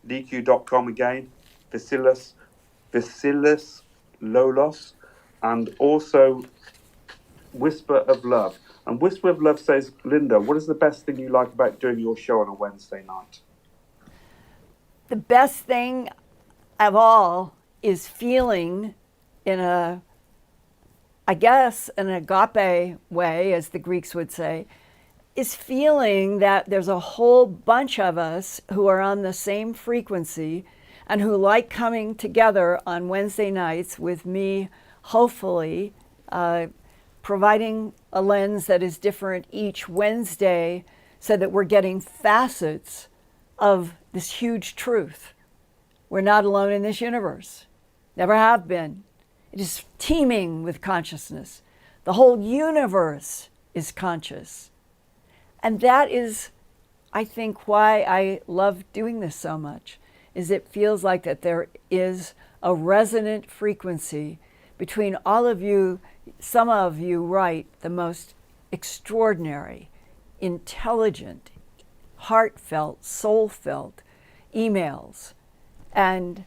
leaku.com again, Vasilis Lolos, and also Whisper of Love. And Whisper of Love says, Linda, what is the best thing you like about doing your show on a Wednesday night? The best thing of all is feeling in an agape way, as the Greeks would say, is feeling that there's a whole bunch of us who are on the same frequency and who like coming together on Wednesday nights with me, hopefully, providing a lens that is different each Wednesday so that we're getting facets of this huge truth. We're not alone in this universe. Never have been. It is teeming with consciousness. The whole universe is conscious. And that is, I think, why I love doing this so much, is it feels like that there is a resonant frequency between all of you. Some of you write the most extraordinary, intelligent, heartfelt, soul-felt emails. And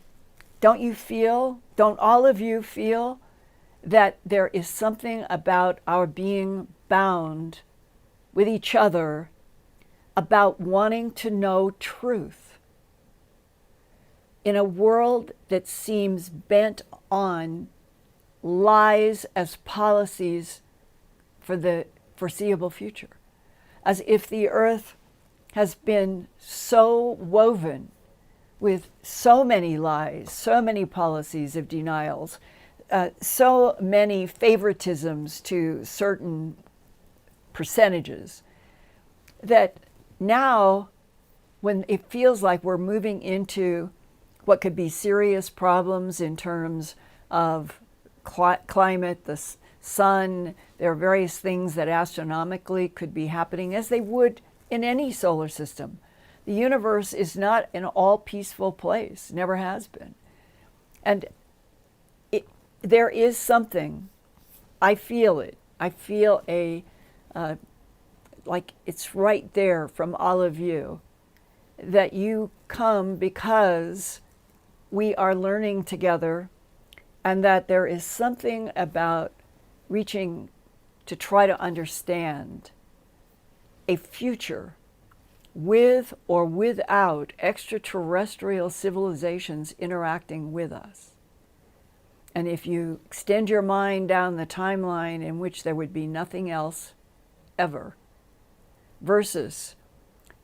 don't all of you feel that there is something about our being bound with each other about wanting to know truth in a world that seems bent on lies as policies for the foreseeable future, as if the earth has been so woven with so many lies, so many policies of denials, so many favoritisms to certain percentages, that now when it feels like we're moving into what could be serious problems in terms of climate, the sun, there are various things that astronomically could be happening as they would in any solar system. The universe is not an all peaceful place, never has been. And there is something, I feel it. I feel like it's right there from all of you, that you come because we are learning together, and that there is something about reaching to try to understand a future with or without extraterrestrial civilizations interacting with us. And if you extend your mind down the timeline in which there would be nothing else ever, versus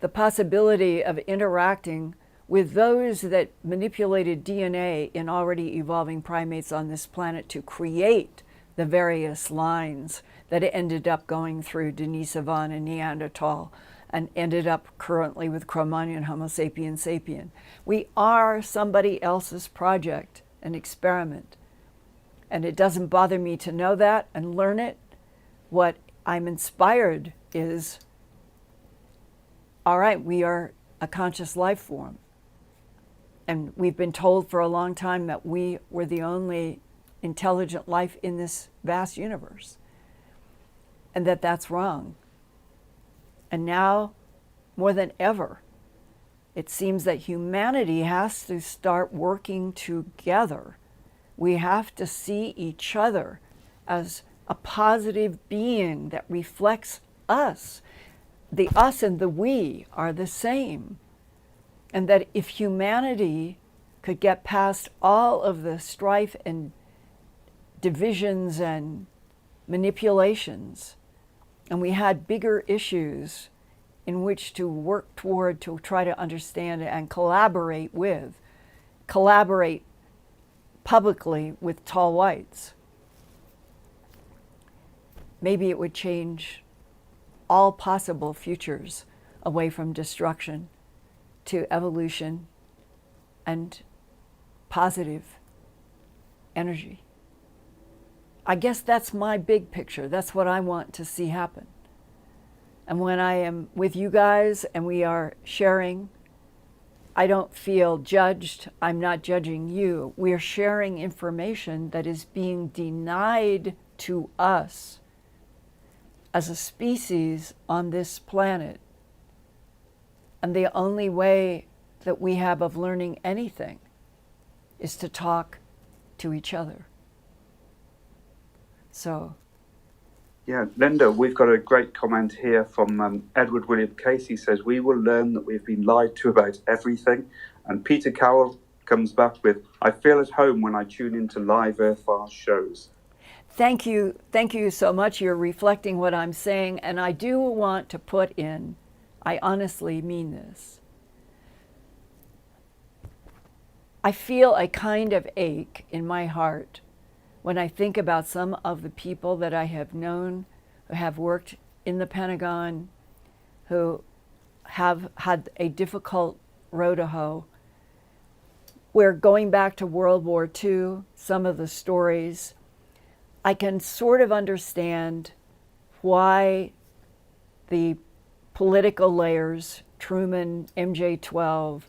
the possibility of interacting with those that manipulated DNA in already evolving primates on this planet to create the various lines that ended up going through Denisovann and Neanderthal and ended up currently with Cro-Magnon, Homo sapiens sapien. We are somebody else's project, an experiment. And it doesn't bother me to know that and learn it. What I'm inspired is, all right, we are a conscious life form. And we've been told for a long time that we were the only intelligent life in this vast universe, and that that's wrong. And now, more than ever, it seems that humanity has to start working together. We have to see each other as a positive being that reflects us. The us and the we are the same. And that if humanity could get past all of the strife and divisions and manipulations, and we had bigger issues in which to work toward, to try to understand and collaborate publicly with tall whites, maybe it would change all possible futures away from destruction to evolution and positive energy. I guess that's my big picture. That's what I want to see happen. And when I am with you guys and we are sharing, I don't feel judged. I'm not judging you. We are sharing information that is being denied to us as a species on this planet. And the only way that we have of learning anything is to talk to each other. So. Yeah, Linda, we've got a great comment here from Edward William Case. He says, we will learn that we've been lied to about everything. And Peter Cowell comes back with, I feel at home when I tune into live Earthfiles shows. Thank you so much. You're reflecting what I'm saying. And I do want to put in, I honestly mean this. I feel a kind of ache in my heart when I think about some of the people that I have known who have worked in the Pentagon, who have had a difficult road to hoe, where going back to World War II, some of the stories, I can sort of understand why the political layers, Truman, MJ-12,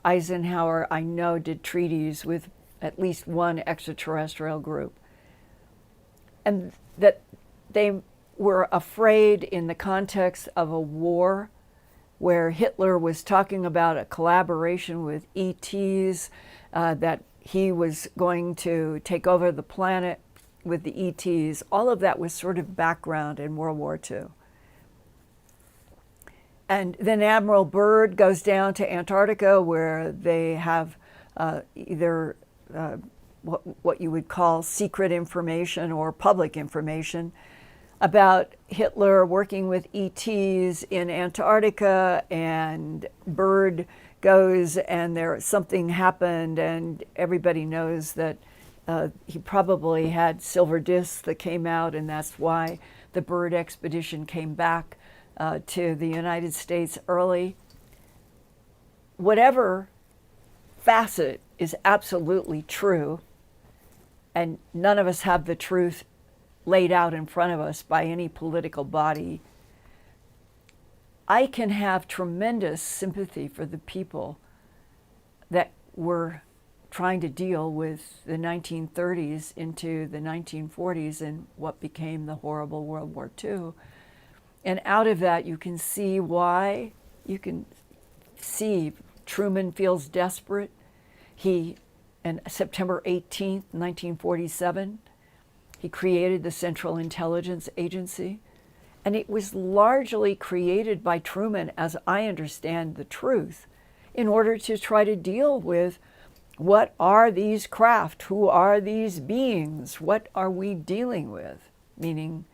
Eisenhower, I know did treaties with at least one extraterrestrial group. And that they were afraid in the context of a war where Hitler was talking about a collaboration with ETs, that he was going to take over the planet with the ETs. All of that was sort of background in World War II. And then Admiral Byrd goes down to Antarctica, where they have either what you would call secret information or public information about Hitler working with ETs in Antarctica, and Byrd goes and something happened, and everybody knows that he probably had silver discs that came out, and that's why the Byrd expedition came back to the United States early. Whatever facet is absolutely true, and none of us have the truth laid out in front of us by any political body. I can have tremendous sympathy for the people that were trying to deal with the 1930s into the 1940s and what became the horrible World War II. And out of that, you can see why. You can see Truman feels desperate. He, on September 18th, 1947, he created the Central Intelligence Agency. And it was largely created by Truman, as I understand the truth, in order to try to deal with what are these craft? Who are these beings? What are we dealing with? Meaning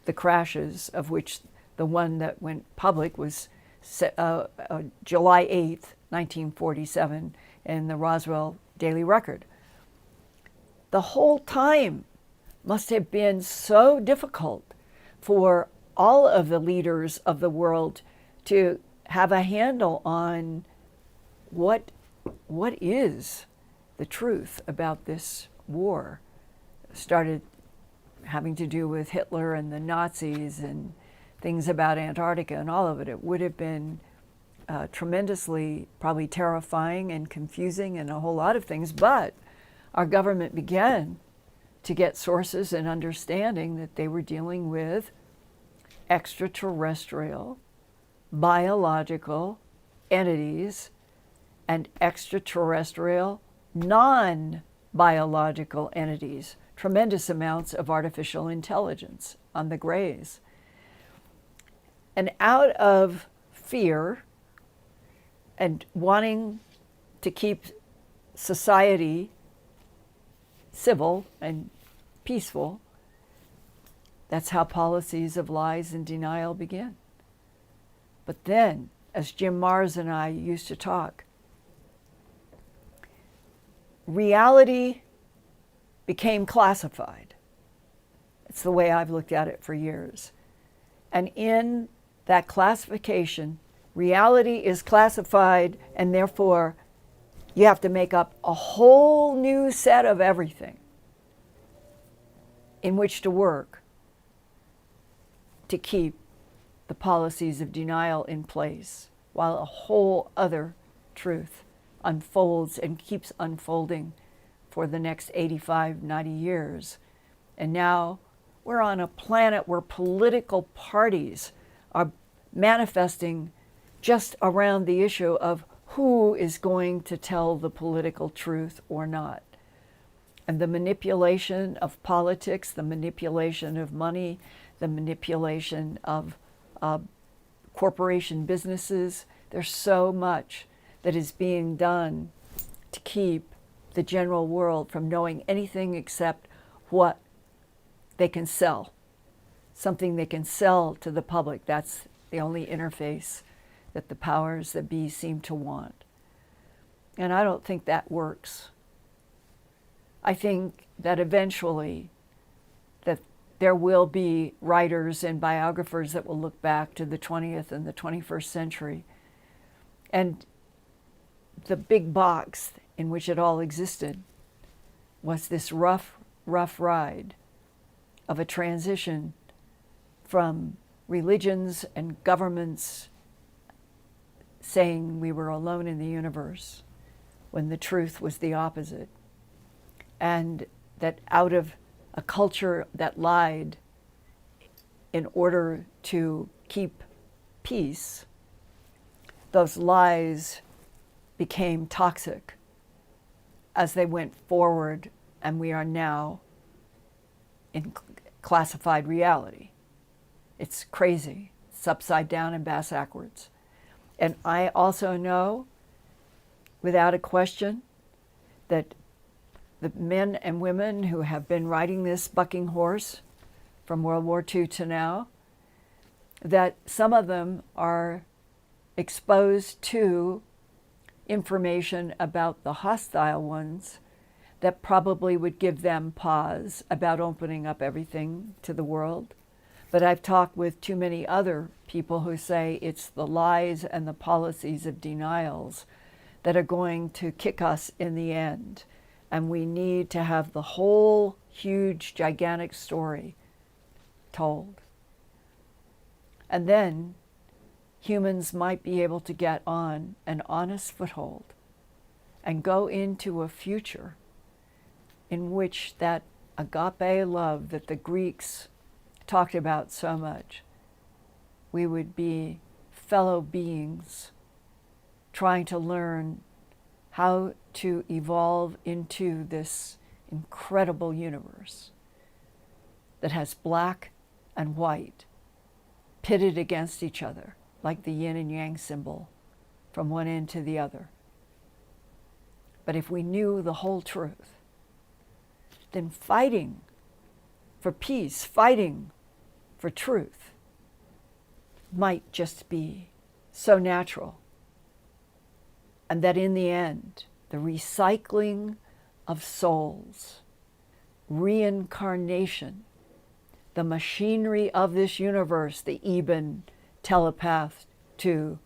the crashes, of which the one that went public was July 8th, 1947, in the Roswell Daily Record. The whole time must have been so difficult for all of the leaders of the world to have a handle on what is the truth about this war. Started having to do with Hitler and the Nazis and things about Antarctica and all of it. It would have been tremendously probably terrifying and confusing and a whole lot of things, but our government began to get sources and understanding that they were dealing with extraterrestrial, biological entities and extraterrestrial, non-biological entities, tremendous amounts of artificial intelligence on the Greys. And out of fear and wanting to keep society civil and peaceful, that's how policies of lies and denial begin. But then, as Jim Mars and I used to talk, reality became classified. It's the way I've looked at it for years. And in that classification, reality is classified, and therefore you have to make up a whole new set of everything in which to work to keep the policies of denial in place, while a whole other truth unfolds and keeps unfolding for the next 85, 90 years. And now we're on a planet where political parties are manifesting just around the issue of who is going to tell the political truth or not. And the manipulation of politics, the manipulation of money, the manipulation of corporation businesses, there's so much that is being done to keep the general world from knowing anything except what they can sell, something they can sell to the public. That's the only interface that the powers that be seem to want. And I don't think that works. I think that eventually that there will be writers and biographers that will look back to the 20th and the 21st century, and the big box in which it all existed was this rough ride of a transition from religions and governments saying we were alone in the universe when the truth was the opposite. And that out of a culture that lied in order to keep peace, those lies became toxic as they went forward, and we are now in classified reality. It's crazy. It's upside down and backwards. And I also know, without a question, that the men and women who have been riding this bucking horse from World War II to now, that some of them are exposed to information about the hostile ones that probably would give them pause about opening up everything to the world. But I've talked with too many other people who say it's the lies and the policies of denials that are going to kick us in the end. And we need to have the whole huge, gigantic story told. And then humans might be able to get on an honest foothold and go into a future in which that agape love that the Greeks talked about so much, we would be fellow beings trying to learn how to evolve into this incredible universe that has black and white pitted against each other, like the yin and yang symbol from one end to the other. But if we knew the whole truth, then fighting for peace, fighting for truth might just be so natural. And that in the end, the recycling of souls, reincarnation, the machinery of this universe, the Eben telepath to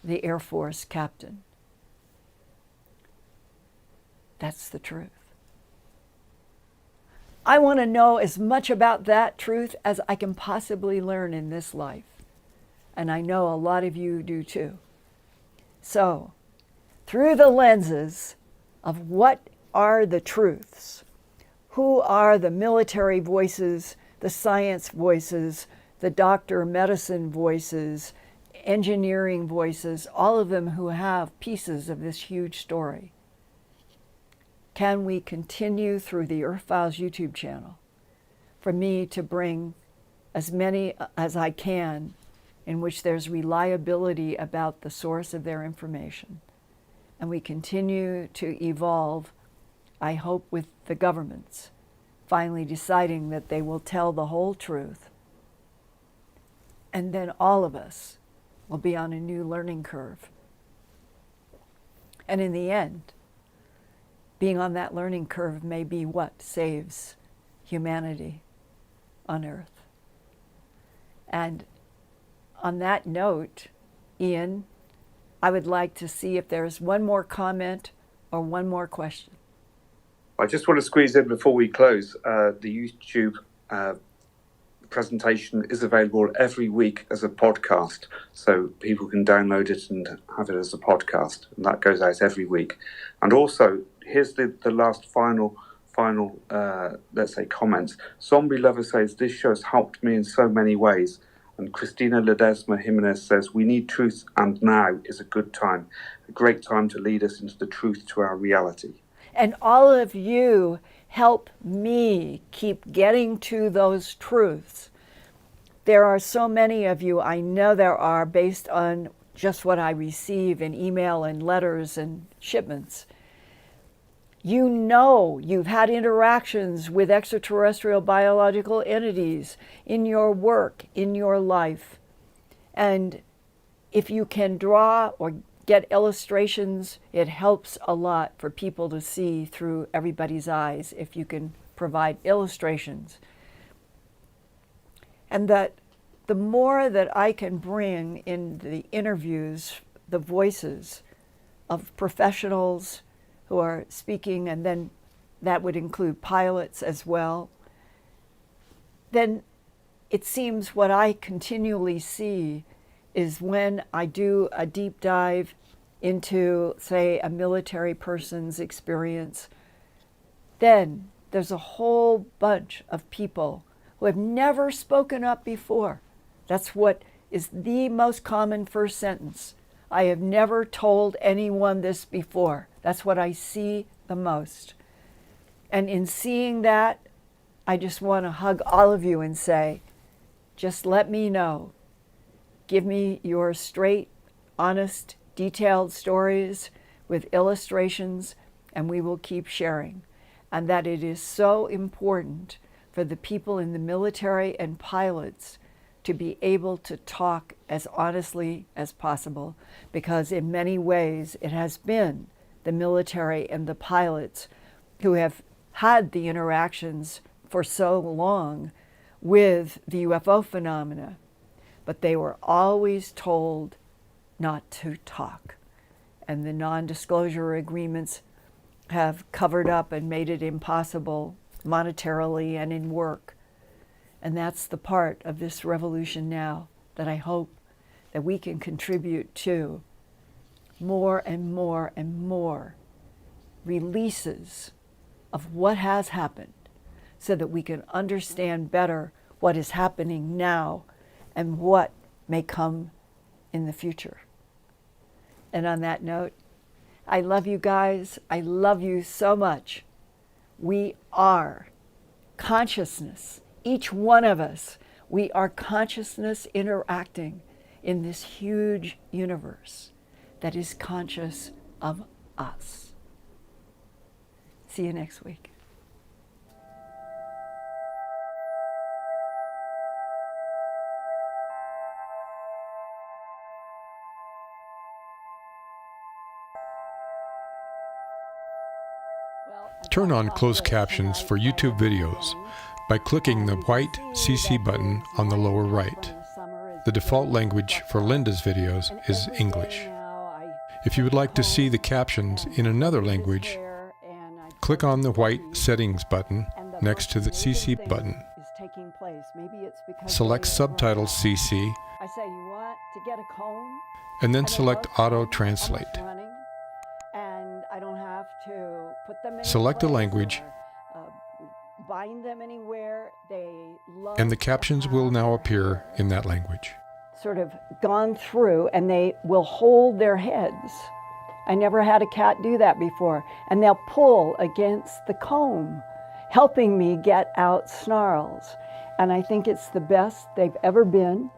the Air Force captain. That's the truth. I want to know as much about that truth as I can possibly learn in this life. And I know a lot of you do too. So, through the lenses of what are the truths, who are the military voices, the science voices, the doctor medicine voices, engineering voices, all of them who have pieces of this huge story, can we continue through the Earthfiles YouTube channel for me to bring as many as I can in which there's reliability about the source of their information? And we continue to evolve, I hope, with the governments finally deciding that they will tell the whole truth. And then all of us will be on a new learning curve. And in the end, being on that learning curve may be what saves humanity on Earth. And on that note, Ian, I would like to see if there's one more comment or one more question. I just want to squeeze in before we close. The YouTube presentation is available every week as a podcast, so people can download it and have it as a podcast, and that goes out every week. And also, here's the last final let's say comments. Zombie Lover says, this show has helped me in so many ways. And Christina Ledesma Jimenez says, we need truth, and now is a good time, a great time to lead us into the truth to our reality. And all of you help me keep getting to those truths. There are so many of you, I know there are, based on just what I receive in email and letters and shipments. You know you've had interactions with extraterrestrial biological entities in your work, in your life. And if you can draw or get illustrations, it helps a lot for people to see through everybody's eyes if you can provide illustrations. And that the more that I can bring in the interviews, the voices of professionals who are speaking, and then that would include pilots as well, then it seems what I continually see is when I do a deep dive into, say, a military person's experience, then there's a whole bunch of people who have never spoken up before. That's what is the most common first sentence. I have never told anyone this before. That's what I see the most. And in seeing that, I just want to hug all of you and say, just let me know. Give me your straight, honest, detailed stories with illustrations, and we will keep sharing. And that it is so important for the people in the military and pilots to be able to talk as honestly as possible, because in many ways it has been the military and the pilots who have had the interactions for so long with the UFO phenomena, but they were always told not to talk. And the non-disclosure agreements have covered up and made it impossible monetarily and in work. And that's the part of this revolution now that I hope that we can contribute to more and more and more releases of what has happened, so that we can understand better what is happening now and what may come in the future. And on that note, I love you guys. I love you so much. We are consciousness. Each one of us, we are consciousness interacting in this huge universe that is conscious of us. See you next week. Turn on closed captions for YouTube videos by clicking the white CC button on the lower right. The default language for Linda's videos is English. If you would like to see the captions in another language, click on the white settings button next to the CC button. Select Subtitles CC, and then select Auto Translate. Select a language, and the captions will now appear in that language. Sort of gone through, and they will hold their heads. I never had a cat do that before. And they'll pull against the comb, helping me get out snarls. And I think it's the best they've ever been.